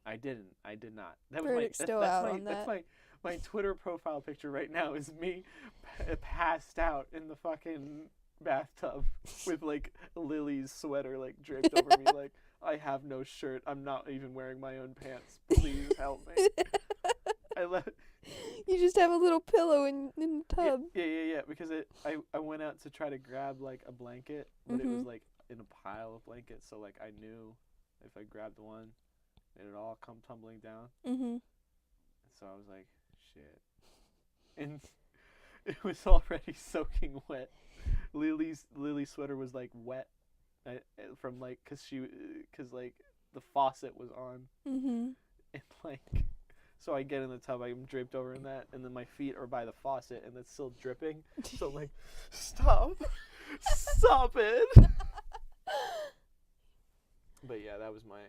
Speaker 1: I didn't. I did not. That was
Speaker 2: Verdict's still out on that.
Speaker 1: That's my Twitter profile picture right now is me passed out in the fucking bathtub with like Lily's sweater like draped over me like I have no shirt. I'm not even wearing my own pants. Please help me.
Speaker 2: You just have a little pillow in the tub.
Speaker 1: Yeah. Because I went out to try to grab like a blanket, but it was like in a pile of blankets. So like I knew if I grabbed one, it'd all come tumbling down.
Speaker 2: Mhm.
Speaker 1: So I was like, shit. And it was already soaking wet. Lily's sweater was like wet from like cause like the faucet was on.
Speaker 2: Mhm.
Speaker 1: And like. So I get in the tub, I'm draped over in that, and then my feet are by the faucet, and it's still dripping. So I'm like, stop it. But yeah, that was my.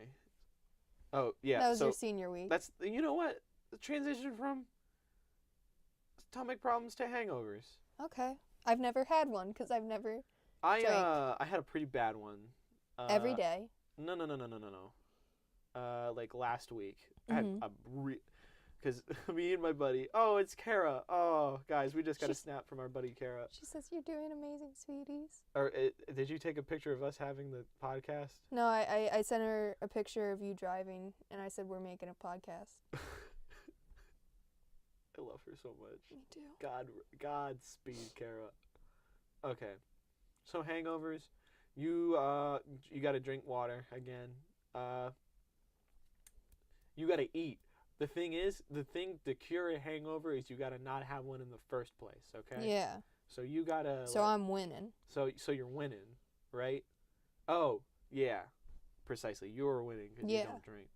Speaker 1: Oh yeah.
Speaker 2: That was your senior week.
Speaker 1: That's you know what the transition from stomach problems to hangovers.
Speaker 2: Okay, I've never had one because I've never.
Speaker 1: I had a pretty bad one.
Speaker 2: Every day.
Speaker 1: No. Like last week, I had a because me and my buddy. Oh, it's Kara. Oh, guys, we just got a snap from our buddy Kara.
Speaker 2: She says you're doing amazing, sweeties.
Speaker 1: Or did you take a picture of us having the podcast?
Speaker 2: No, I sent her a picture of you driving, and I said we're making a podcast.
Speaker 1: I love her so much.
Speaker 2: Me too.
Speaker 1: Godspeed, Kara. Okay, so hangovers, you got to drink water again. You got to eat. The thing is, to cure a hangover is you got to not have one in the first place, okay?
Speaker 2: Yeah.
Speaker 1: So you got to...
Speaker 2: So I'm winning.
Speaker 1: So you're winning, right? Oh, yeah. Precisely. You're winning because you don't drink.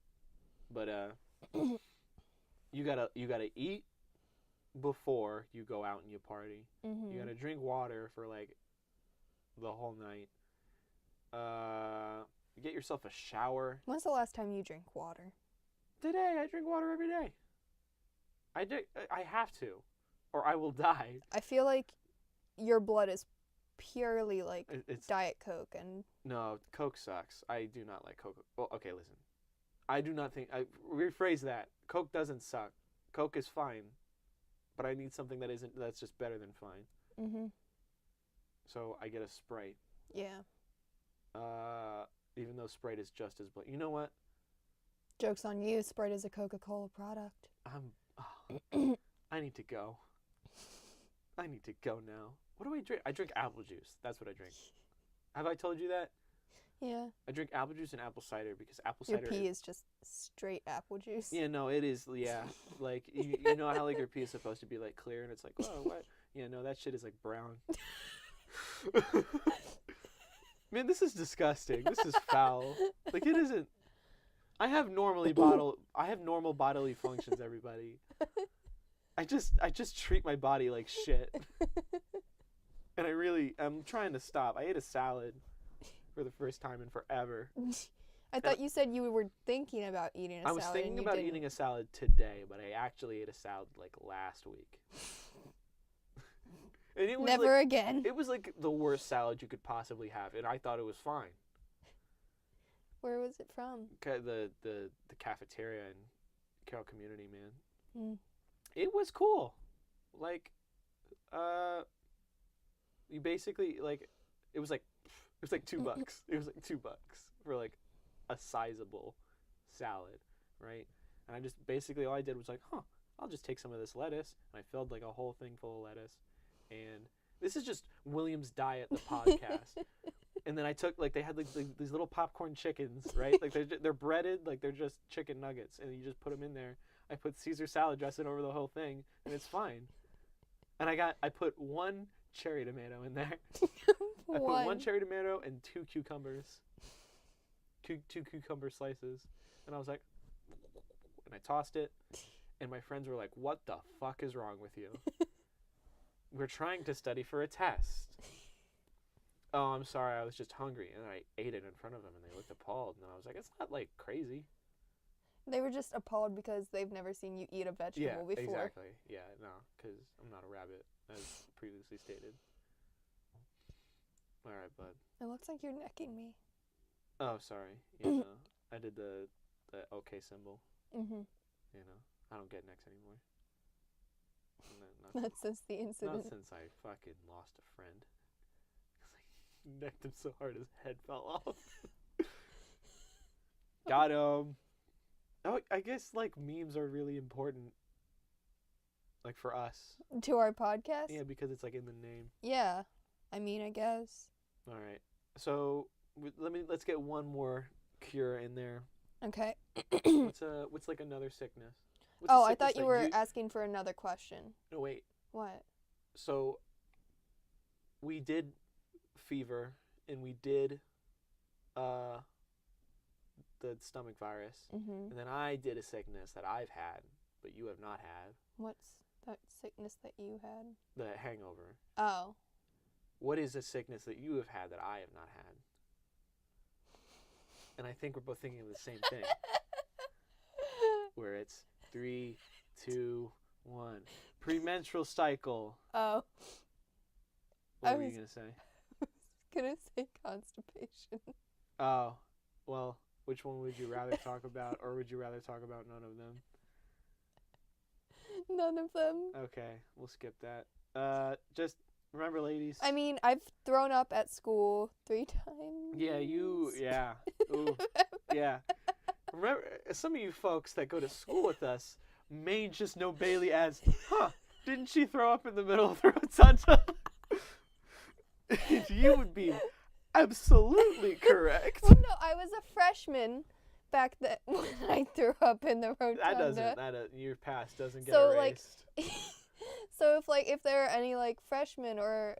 Speaker 1: But you got to eat before you go out and you party.
Speaker 2: Mm-hmm.
Speaker 1: You got to drink water for like the whole night. Get yourself a shower.
Speaker 2: When's the last time you drank water?
Speaker 1: Today, I drink water every day. I have to, or I will die.
Speaker 2: I feel like your blood is purely like it's Diet Coke and...
Speaker 1: No, Coke sucks. I do not like Coke. Well, okay, listen. I do not think... I rephrase that. Coke doesn't suck. Coke is fine. But I need something that's just better than fine.
Speaker 2: Mm-hmm.
Speaker 1: So I get a Sprite.
Speaker 2: Yeah.
Speaker 1: Even though Sprite is just as... You know what?
Speaker 2: Joke's on you. Sprite is a Coca-Cola product.
Speaker 1: I need to go. I need to go now. What do I drink? I drink apple juice. That's what I drink. Have I told you that?
Speaker 2: Yeah.
Speaker 1: I drink apple juice and apple cider because apple cider...
Speaker 2: Your pee is just straight apple juice.
Speaker 1: Yeah, no, it is, yeah. Like, you know how, like, your pee is supposed to be, like, clear, and it's like, oh, what? Yeah, no, that shit is, like, brown. Man, this is disgusting. This is foul. Like, it isn't... I have normal bodily functions, everybody. I just treat my body like shit. And I'm trying to stop. I ate a salad for the first time in forever.
Speaker 2: I thought you said you were thinking about eating a salad.
Speaker 1: I was thinking about eating a salad today, but I actually ate a salad like last week. And it was
Speaker 2: Never again.
Speaker 1: It was like the worst salad you could possibly have, and I thought it was fine.
Speaker 2: Where was it from?
Speaker 1: The cafeteria in Carroll Community, man.
Speaker 2: Mm.
Speaker 1: It was cool. Like, you basically it was like $2. It was like $2 for like a sizable salad, right? And I just basically all I did was like, I'll just take some of this lettuce, and I filled like a whole thing full of lettuce, and this is just William's Diet, the podcast. And then I took they had these little popcorn chickens, right? Like they're breaded, like they're just chicken nuggets, and you just put them in there. I put Caesar salad dressing over the whole thing, and it's fine. And I put 1 cherry tomato in there. I put 1 cherry tomato and 2 cucumbers. Two cucumber slices. And I was like, and I tossed it. And my friends were like, what the fuck is wrong with you? We're trying to study for a test. Oh, I'm sorry, I was just hungry. And I ate it in front of them, and they looked appalled. And I was like, it's not like crazy.
Speaker 2: They were just appalled because they've never seen you eat a vegetable before.
Speaker 1: Yeah, exactly. Yeah, no, because I'm not a rabbit, as previously stated. All right, bud.
Speaker 2: It looks like you're necking me.
Speaker 1: Oh, sorry. You know, I did the OK symbol.
Speaker 2: Mhm.
Speaker 1: You know, I don't get necks anymore.
Speaker 2: Not since the incident.
Speaker 1: Not since I fucking lost a friend. I necked him so hard his head fell off. Got him. Oh, I guess like memes are really important. Like for us.
Speaker 2: To our podcast?
Speaker 1: Yeah, because it's like in the name.
Speaker 2: Yeah. I mean, I guess.
Speaker 1: All right. So let's get one more cure in there.
Speaker 2: Okay.
Speaker 1: What's like another sickness?
Speaker 2: I thought you were asking for another question.
Speaker 1: No, wait.
Speaker 2: What?
Speaker 1: So we did fever, and we did the stomach virus, and then I did a sickness that I've had, but you have not had.
Speaker 2: What's that sickness that you had?
Speaker 1: The hangover.
Speaker 2: Oh.
Speaker 1: What is a sickness that you have had that I have not had? And I think we're both thinking of the same thing. Where it's 3, 2, 1. Premenstrual cycle.
Speaker 2: Oh.
Speaker 1: What were you going to say?
Speaker 2: I was going to say constipation.
Speaker 1: Oh. Well, which one would you rather talk about, or would you rather talk about none of them?
Speaker 2: None of them.
Speaker 1: Okay, we'll skip that. Just remember, ladies.
Speaker 2: I mean, I've thrown up at school 3 times.
Speaker 1: Yeah, yeah. Ooh, yeah. Remember, some of you folks that go to school with us may just know Bailey as, didn't she throw up in the middle of the rotunda? You would be absolutely correct.
Speaker 2: Well, no, I was a freshman back then when I threw up in the rotunda.
Speaker 1: Your past doesn't get
Speaker 2: so,
Speaker 1: erased.
Speaker 2: So if there are any freshmen or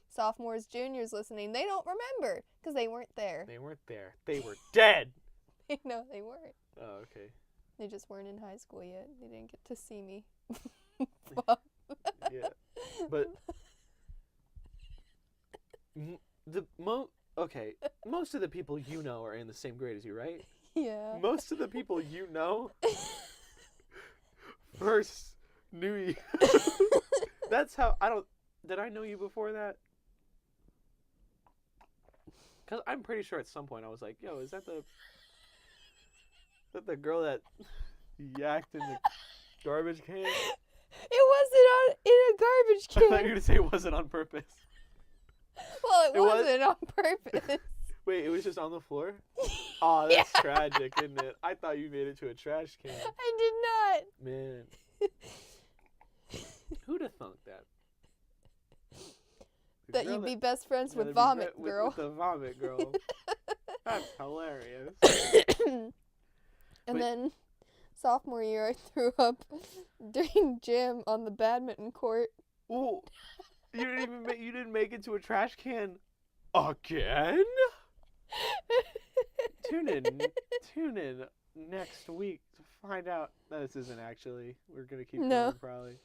Speaker 2: sophomores, juniors listening, they don't remember because they weren't there.
Speaker 1: They weren't there. They were dead.
Speaker 2: No, they weren't.
Speaker 1: Oh, okay.
Speaker 2: They just weren't in high school yet. They didn't get to see me.
Speaker 1: Yeah, but most of the people you know are in the same grade as you, right?
Speaker 2: Yeah.
Speaker 1: Most of the people you know first knew you. That's how did I know you before that? Because I'm pretty sure at some point I was like, yo, is that the girl that yacked in the garbage can?
Speaker 2: It wasn't in a garbage can.
Speaker 1: I thought you were going to say it wasn't on purpose.
Speaker 2: Well, it wasn't on purpose.
Speaker 1: Wait, it was just on the floor? Oh, that's tragic, isn't it? I thought you made it to a trash can.
Speaker 2: I did not.
Speaker 1: Man. Who'd have thunk that?
Speaker 2: That you'd be best friends with Vomit Girl.
Speaker 1: With the Vomit Girl. That's hilarious.
Speaker 2: And then sophomore year, I threw up during gym on the badminton court.
Speaker 1: Ooh, you didn't make it to a trash can again? Tune in next week to find out. No, this isn't actually. We're gonna keep going probably.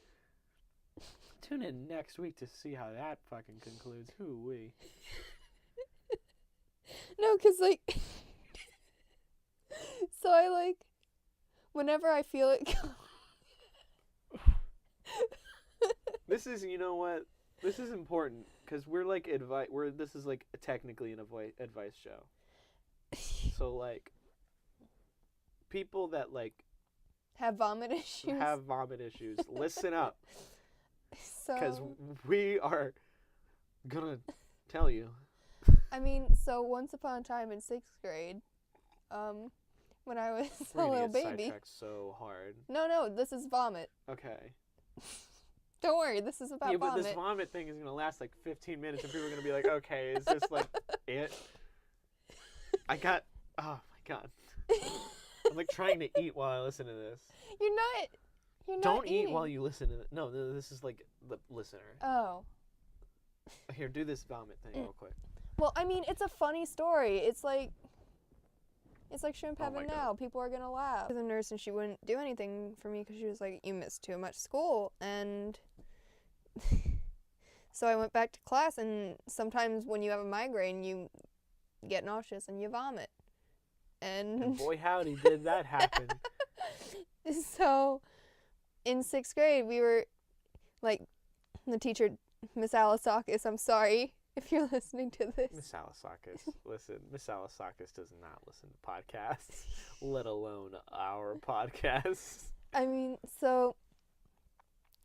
Speaker 1: Tune in next week to see how that fucking concludes. Hoo-wee.
Speaker 2: No, 'cause so I whenever I feel it
Speaker 1: This is, you know what? This is important because we're like this is like technically an advice show. So like, people that like
Speaker 2: have vomit issues.
Speaker 1: Listen up, because
Speaker 2: So
Speaker 1: we are gonna tell you.
Speaker 2: I mean, so once upon a time in 6th grade, when I was
Speaker 1: We're
Speaker 2: a
Speaker 1: gonna
Speaker 2: little
Speaker 1: get
Speaker 2: baby.
Speaker 1: sidetracked so hard.
Speaker 2: No, this is vomit.
Speaker 1: Okay.
Speaker 2: Don't worry, this is about vomit.
Speaker 1: But this vomit thing is gonna last like 15 minutes, and people are gonna be like, "Okay, is this like it?" Oh my god. I'm like trying to eat while I listen to this.
Speaker 2: You're not
Speaker 1: Don't
Speaker 2: eating.
Speaker 1: eat while you listen to it. No, this is like the listener.
Speaker 2: Oh.
Speaker 1: Here, do this vomit thing real quick.
Speaker 2: Well, I mean, it's a funny story. It's like shrimp
Speaker 1: Oh
Speaker 2: heaven
Speaker 1: my
Speaker 2: now. People are gonna laugh. I was a nurse, and she wouldn't do anything for me because she was like, "You missed too much school," and so I went back to class. And sometimes when you have a migraine, you get nauseous and you vomit.
Speaker 1: And boy, howdy, did that happen.
Speaker 2: So in 6th grade, we were like, the teacher, Miss Alasakis, I'm sorry if you're listening to this.
Speaker 1: Miss Alasakis, listen. Miss Alasakis does not listen to podcasts, let alone our podcasts.
Speaker 2: I mean, so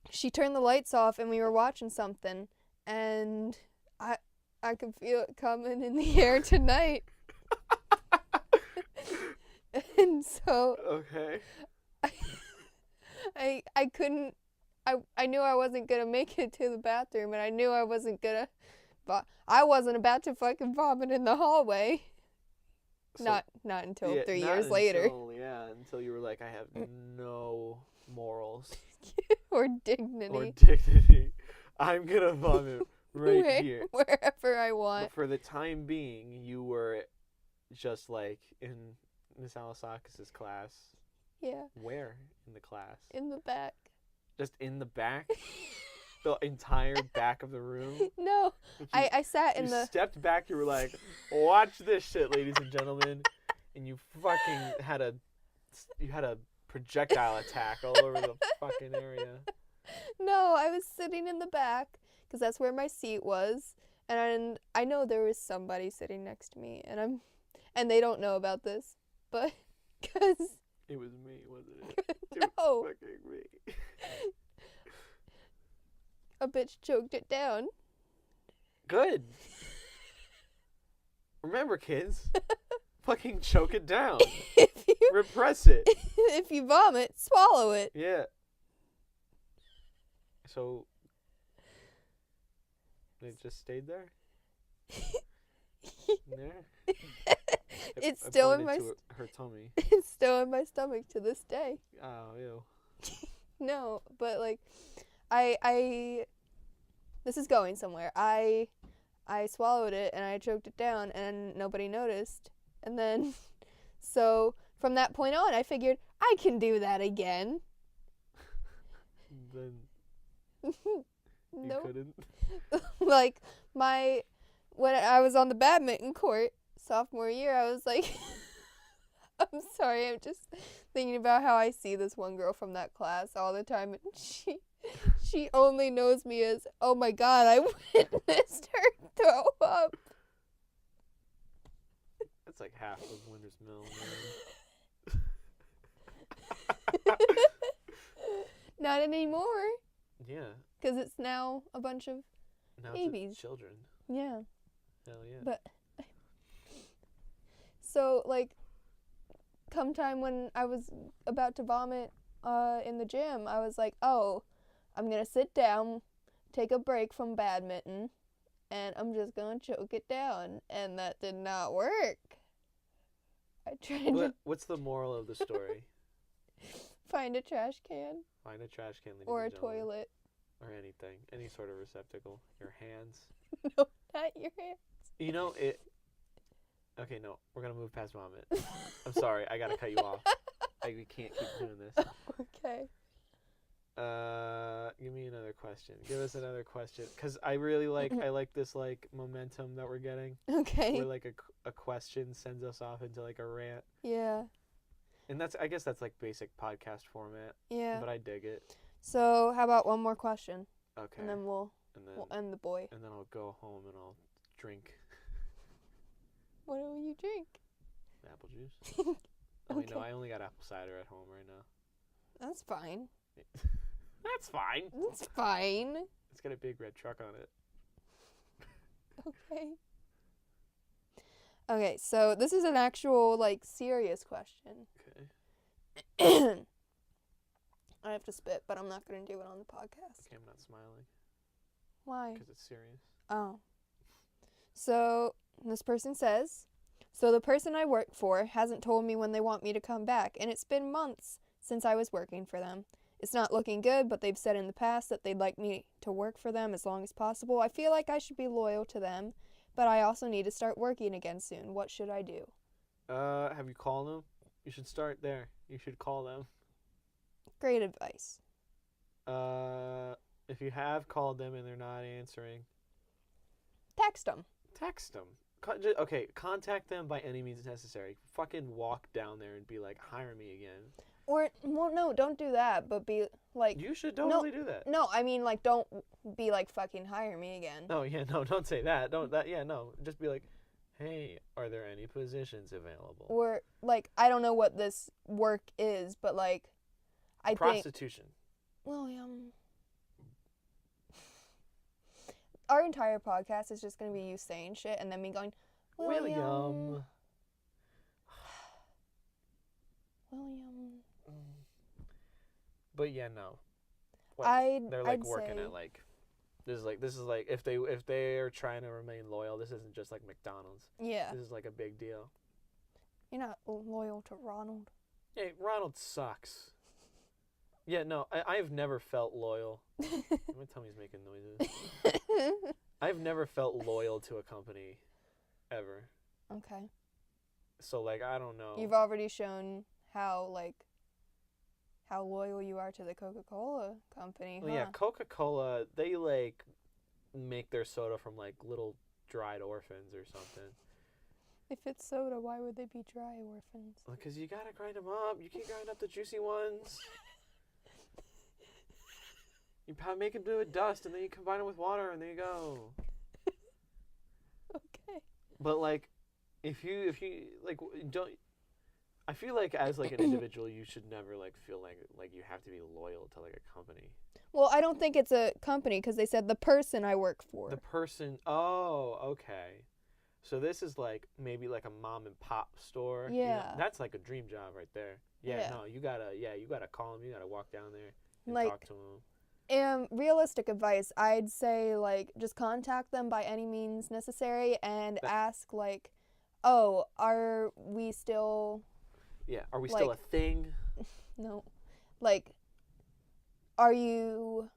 Speaker 2: she turned the lights off and we were watching something, and I could feel it coming in the air tonight. And so
Speaker 1: okay.
Speaker 2: I couldn't. I knew I wasn't gonna make it to the bathroom, and I knew I wasn't gonna. But I wasn't about to fucking vomit in the hallway.
Speaker 1: So,
Speaker 2: not until 3
Speaker 1: not
Speaker 2: years later.
Speaker 1: Until you were like, I have no morals
Speaker 2: Or dignity.
Speaker 1: or dignity. I'm gonna vomit right here.
Speaker 2: Wherever I want.
Speaker 1: But for the time being, you were just like in Miss Alasakis' class.
Speaker 2: Yeah.
Speaker 1: Where in the class?
Speaker 2: In the back.
Speaker 1: Just in the back? The entire back of the room?
Speaker 2: No. I sat in
Speaker 1: you
Speaker 2: the...
Speaker 1: stepped back, you were like, watch this shit, ladies and gentlemen. And you fucking had a projectile attack all over the fucking area.
Speaker 2: No, I was sitting in the back because that's where my seat was. And I know there was somebody sitting next to me. And they don't know about this. But because...
Speaker 1: It was me, wasn't it?
Speaker 2: No.
Speaker 1: It was fucking me.
Speaker 2: A bitch choked it down.
Speaker 1: Good. Remember, kids, fucking choke it down. Repress it.
Speaker 2: If you vomit, swallow it.
Speaker 1: Yeah. So, it just stayed there? There?
Speaker 2: It's still in
Speaker 1: her tummy.
Speaker 2: It's still in my stomach to this day.
Speaker 1: Oh, ew.
Speaker 2: No, but like, this is going somewhere. I swallowed it and I choked it down and nobody noticed. And then, so from that point on, I figured I can do that again.
Speaker 1: Then
Speaker 2: No.
Speaker 1: couldn't?
Speaker 2: Like, when I was on the badminton court sophomore year, I was like, I'm sorry, I'm just thinking about how I see this one girl from that class all the time, and she only knows me as, oh my god, I witnessed her throw up.
Speaker 1: That's like half of Winter's Mill, man.
Speaker 2: Not anymore,
Speaker 1: Yeah.
Speaker 2: because it's now a bunch of
Speaker 1: Now
Speaker 2: babies.
Speaker 1: it's children.
Speaker 2: Yeah.
Speaker 1: Hell yeah.
Speaker 2: But so like, come time when I was about to vomit in the gym, I was like, oh, I'm gonna sit down, take a break from badminton, and I'm just gonna choke it down, and that did not work. I tried
Speaker 1: What's the moral of the story?
Speaker 2: to find a trash can
Speaker 1: Find a trash can, ladies
Speaker 2: or a
Speaker 1: and gentlemen.
Speaker 2: toilet.
Speaker 1: Or anything. Any sort of receptacle. Your hands.
Speaker 2: No, not your hand.
Speaker 1: You know, it... Okay, no. We're going to move past vomit. I'm sorry. I got to cut you off. We can't keep doing this.
Speaker 2: Okay.
Speaker 1: Give me another question. Give us another question. Because I really like... I like this, like, momentum that we're getting.
Speaker 2: Okay.
Speaker 1: Where, like, a question sends us off into, like, a rant.
Speaker 2: Yeah.
Speaker 1: And I guess that's, like, basic podcast format.
Speaker 2: Yeah.
Speaker 1: But I dig it.
Speaker 2: So, how about one more question?
Speaker 1: Okay.
Speaker 2: And then we'll
Speaker 1: and then
Speaker 2: Well, and the boy.
Speaker 1: and then I'll go home and I'll drink
Speaker 2: What will you drink?
Speaker 1: apple juice. Oh wait, no,
Speaker 2: Okay.
Speaker 1: I only got apple cider at home right now.
Speaker 2: That's fine.
Speaker 1: That's fine.
Speaker 2: That's fine.
Speaker 1: It's got a big red truck on it.
Speaker 2: Okay. Okay, so this is an actual, like, serious question.
Speaker 1: Okay.
Speaker 2: I have to spit, but I'm not going to do it on the podcast.
Speaker 1: Okay, I'm not smiling
Speaker 2: Why?
Speaker 1: because it's serious.
Speaker 2: Oh. So, this person says, so the person I work for hasn't told me when they want me to come back, and it's been months since I was working for them. It's not looking good, but they've said in the past that they'd like me to work for them as long as possible. I feel like I should be loyal to them, but I also need to start working again soon. What should I do?
Speaker 1: Have you called them? You should start there. You should call them.
Speaker 2: Great advice.
Speaker 1: If you have called them and they're not answering,
Speaker 2: Text them.
Speaker 1: text them. Okay, contact them by any means necessary. Fucking walk down there and be like, hire me again.
Speaker 2: Or, well, no, don't do that, but be like,
Speaker 1: You should totally do that.
Speaker 2: no, I mean, like, don't be like, fucking hire me again.
Speaker 1: No, yeah, no, don't say that. Don't that. Yeah, no. Just be like, hey, are there any positions available?
Speaker 2: Or, like, I don't know what this work is, but, like, I think,
Speaker 1: Prostitution.
Speaker 2: William. Our entire podcast is just going to be you saying shit and then me going, William. William.
Speaker 1: But yeah, no. What, they're like
Speaker 2: I'd
Speaker 1: working
Speaker 2: say,
Speaker 1: at like this is like if they are trying to remain loyal, this isn't just like McDonald's.
Speaker 2: yeah,
Speaker 1: This is like a big deal.
Speaker 2: you're not loyal to Ronald.
Speaker 1: Hey, Ronald sucks. Yeah, no, I've never felt loyal. My tummy's making noises. I've never felt loyal to a company, ever.
Speaker 2: Okay.
Speaker 1: So like I don't know.
Speaker 2: You've already shown how loyal you are to the Coca-Cola company, huh?
Speaker 1: Well, yeah, Coca-Cola, they like make their soda from like little dried orphans or something.
Speaker 2: If it's soda, why would they be dry orphans?
Speaker 1: Because you gotta grind them up. You can't grind up the juicy ones. You probably make them do it dust, and then you combine it with water, and there you go.
Speaker 2: Okay.
Speaker 1: But like, if you like don't, I feel like as like an individual, you should never like feel like you have to be loyal to like a company.
Speaker 2: Well, I don't think it's a company because they said the person I work for.
Speaker 1: The person. Oh, okay. So this is like maybe like a mom and pop store. you know?
Speaker 2: Yeah.
Speaker 1: That's like a dream job right there. Yeah,
Speaker 2: Yeah.
Speaker 1: no, you gotta call them. You gotta walk down there and
Speaker 2: Like,
Speaker 1: talk to them.
Speaker 2: Realistic advice, I'd say, like, just contact them by any means necessary and ask, like, oh, are we still,
Speaker 1: Yeah, are we still a
Speaker 2: like-
Speaker 1: thing?
Speaker 2: no, like, are you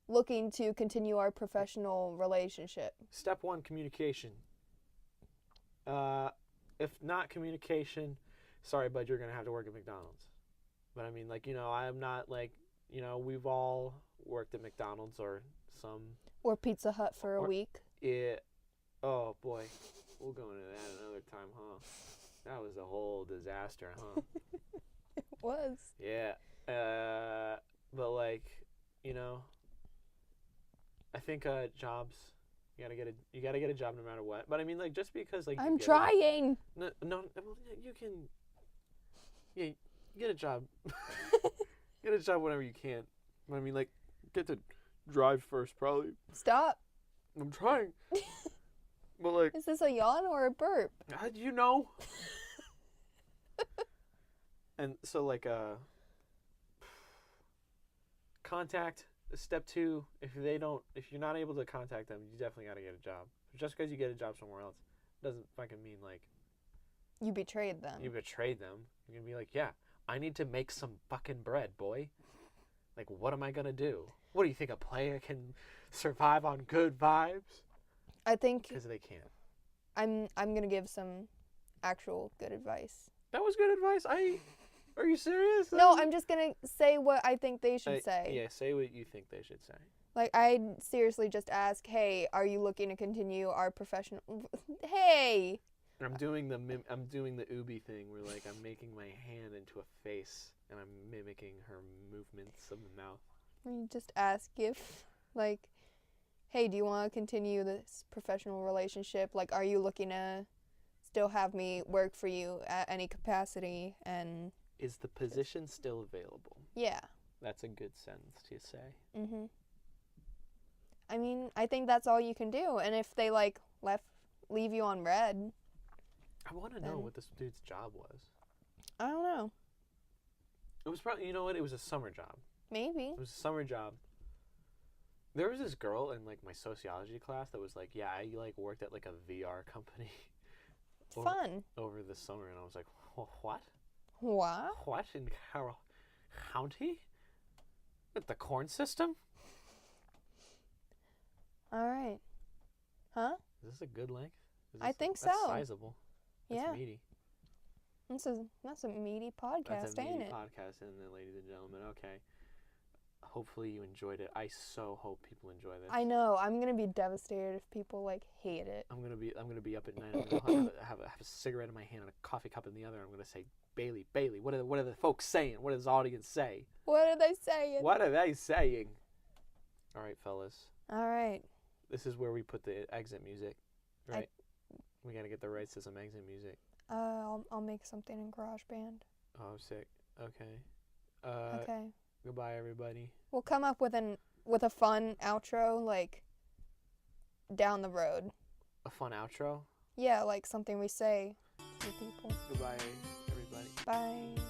Speaker 2: looking to continue our professional relationship?
Speaker 1: Step 1, communication. If not communication, sorry, bud, you're gonna have to work at McDonald's. But I mean, like, I'm not like, we've all worked at McDonald's or some.
Speaker 2: Or Pizza Hut for a
Speaker 1: Or-
Speaker 2: week?
Speaker 1: Oh boy, we'll go into that another time, huh? That was a whole disaster, huh?
Speaker 2: It was.
Speaker 1: Yeah. But like, I think jobs. You gotta get a job no matter what. But I mean, like, just because like you
Speaker 2: I'm
Speaker 1: get
Speaker 2: trying.
Speaker 1: No, well, you can. Yeah, get a job. Get a job whenever you can. I mean, like, get to drive first, probably.
Speaker 2: Stop.
Speaker 1: I'm trying. But like,
Speaker 2: Is this a yawn or a burp?
Speaker 1: how do you know? And so like contact. Step 2, if you're not able to contact them, you definitely got to get a job. Just because you get a job somewhere else doesn't fucking mean like
Speaker 2: You betrayed them.
Speaker 1: you betrayed them. You're going to be like, yeah, I need to make some fucking bread, boy. Like, what am I going to do? What do you think, a player can survive on good vibes?
Speaker 2: I think
Speaker 1: Because they can't.
Speaker 2: I'm gonna give some actual good advice.
Speaker 1: That was good advice. Are you serious?
Speaker 2: No, I'm just gonna say what I think they should say.
Speaker 1: Yeah, say what you think they should say.
Speaker 2: Like, I'd seriously just ask, hey, are you looking to continue our professional... Hey!
Speaker 1: I'm doing the Ubi thing where like I'm making my hand into a face and I'm mimicking her movements of the mouth.
Speaker 2: You just ask if, like, hey, do you want to continue this professional relationship? Like, are you looking to still have me work for you at any capacity? And
Speaker 1: Is the position still available?
Speaker 2: yeah.
Speaker 1: That's a good sentence to say.
Speaker 2: Mhm. I mean, I think that's all you can do. And if they like leave you on red,
Speaker 1: I want to know what this dude's job was.
Speaker 2: I don't know.
Speaker 1: It was probably, you know what? It was a summer job.
Speaker 2: Maybe.
Speaker 1: It was a summer job. There was this girl in like my sociology class that was like, yeah, I like worked at like a VR company.
Speaker 2: It's fun.
Speaker 1: Over the summer, and I was like, what?
Speaker 2: What?
Speaker 1: What in Carroll County? With the corn system?
Speaker 2: All right. Huh?
Speaker 1: Is this a good length?
Speaker 2: I think
Speaker 1: that's
Speaker 2: so.
Speaker 1: Sizable. That's
Speaker 2: Yeah.
Speaker 1: meaty.
Speaker 2: That's a meaty podcast,
Speaker 1: That's a meaty
Speaker 2: ain't it?
Speaker 1: podcast, isn't it, ladies and gentlemen? Okay. Hopefully you enjoyed it. I so hope people enjoy this.
Speaker 2: I know. I'm gonna be devastated if people like hate it.
Speaker 1: I'm gonna be up at night. I'm gonna have a cigarette in my hand and a coffee cup in the other. I'm gonna say, Bailey, what are the folks saying? What does the audience say?
Speaker 2: What are they saying?
Speaker 1: What are they saying? All right, fellas.
Speaker 2: All right.
Speaker 1: This is where we put the exit music, right? We gotta get the rights to some exit music.
Speaker 2: I'll make something in GarageBand.
Speaker 1: Oh, sick. Okay.
Speaker 2: Okay.
Speaker 1: Goodbye, everybody.
Speaker 2: We'll come up with a fun outro like down the road.
Speaker 1: A fun outro.
Speaker 2: Yeah, like something we say to people.
Speaker 1: Goodbye, everybody.
Speaker 2: Bye.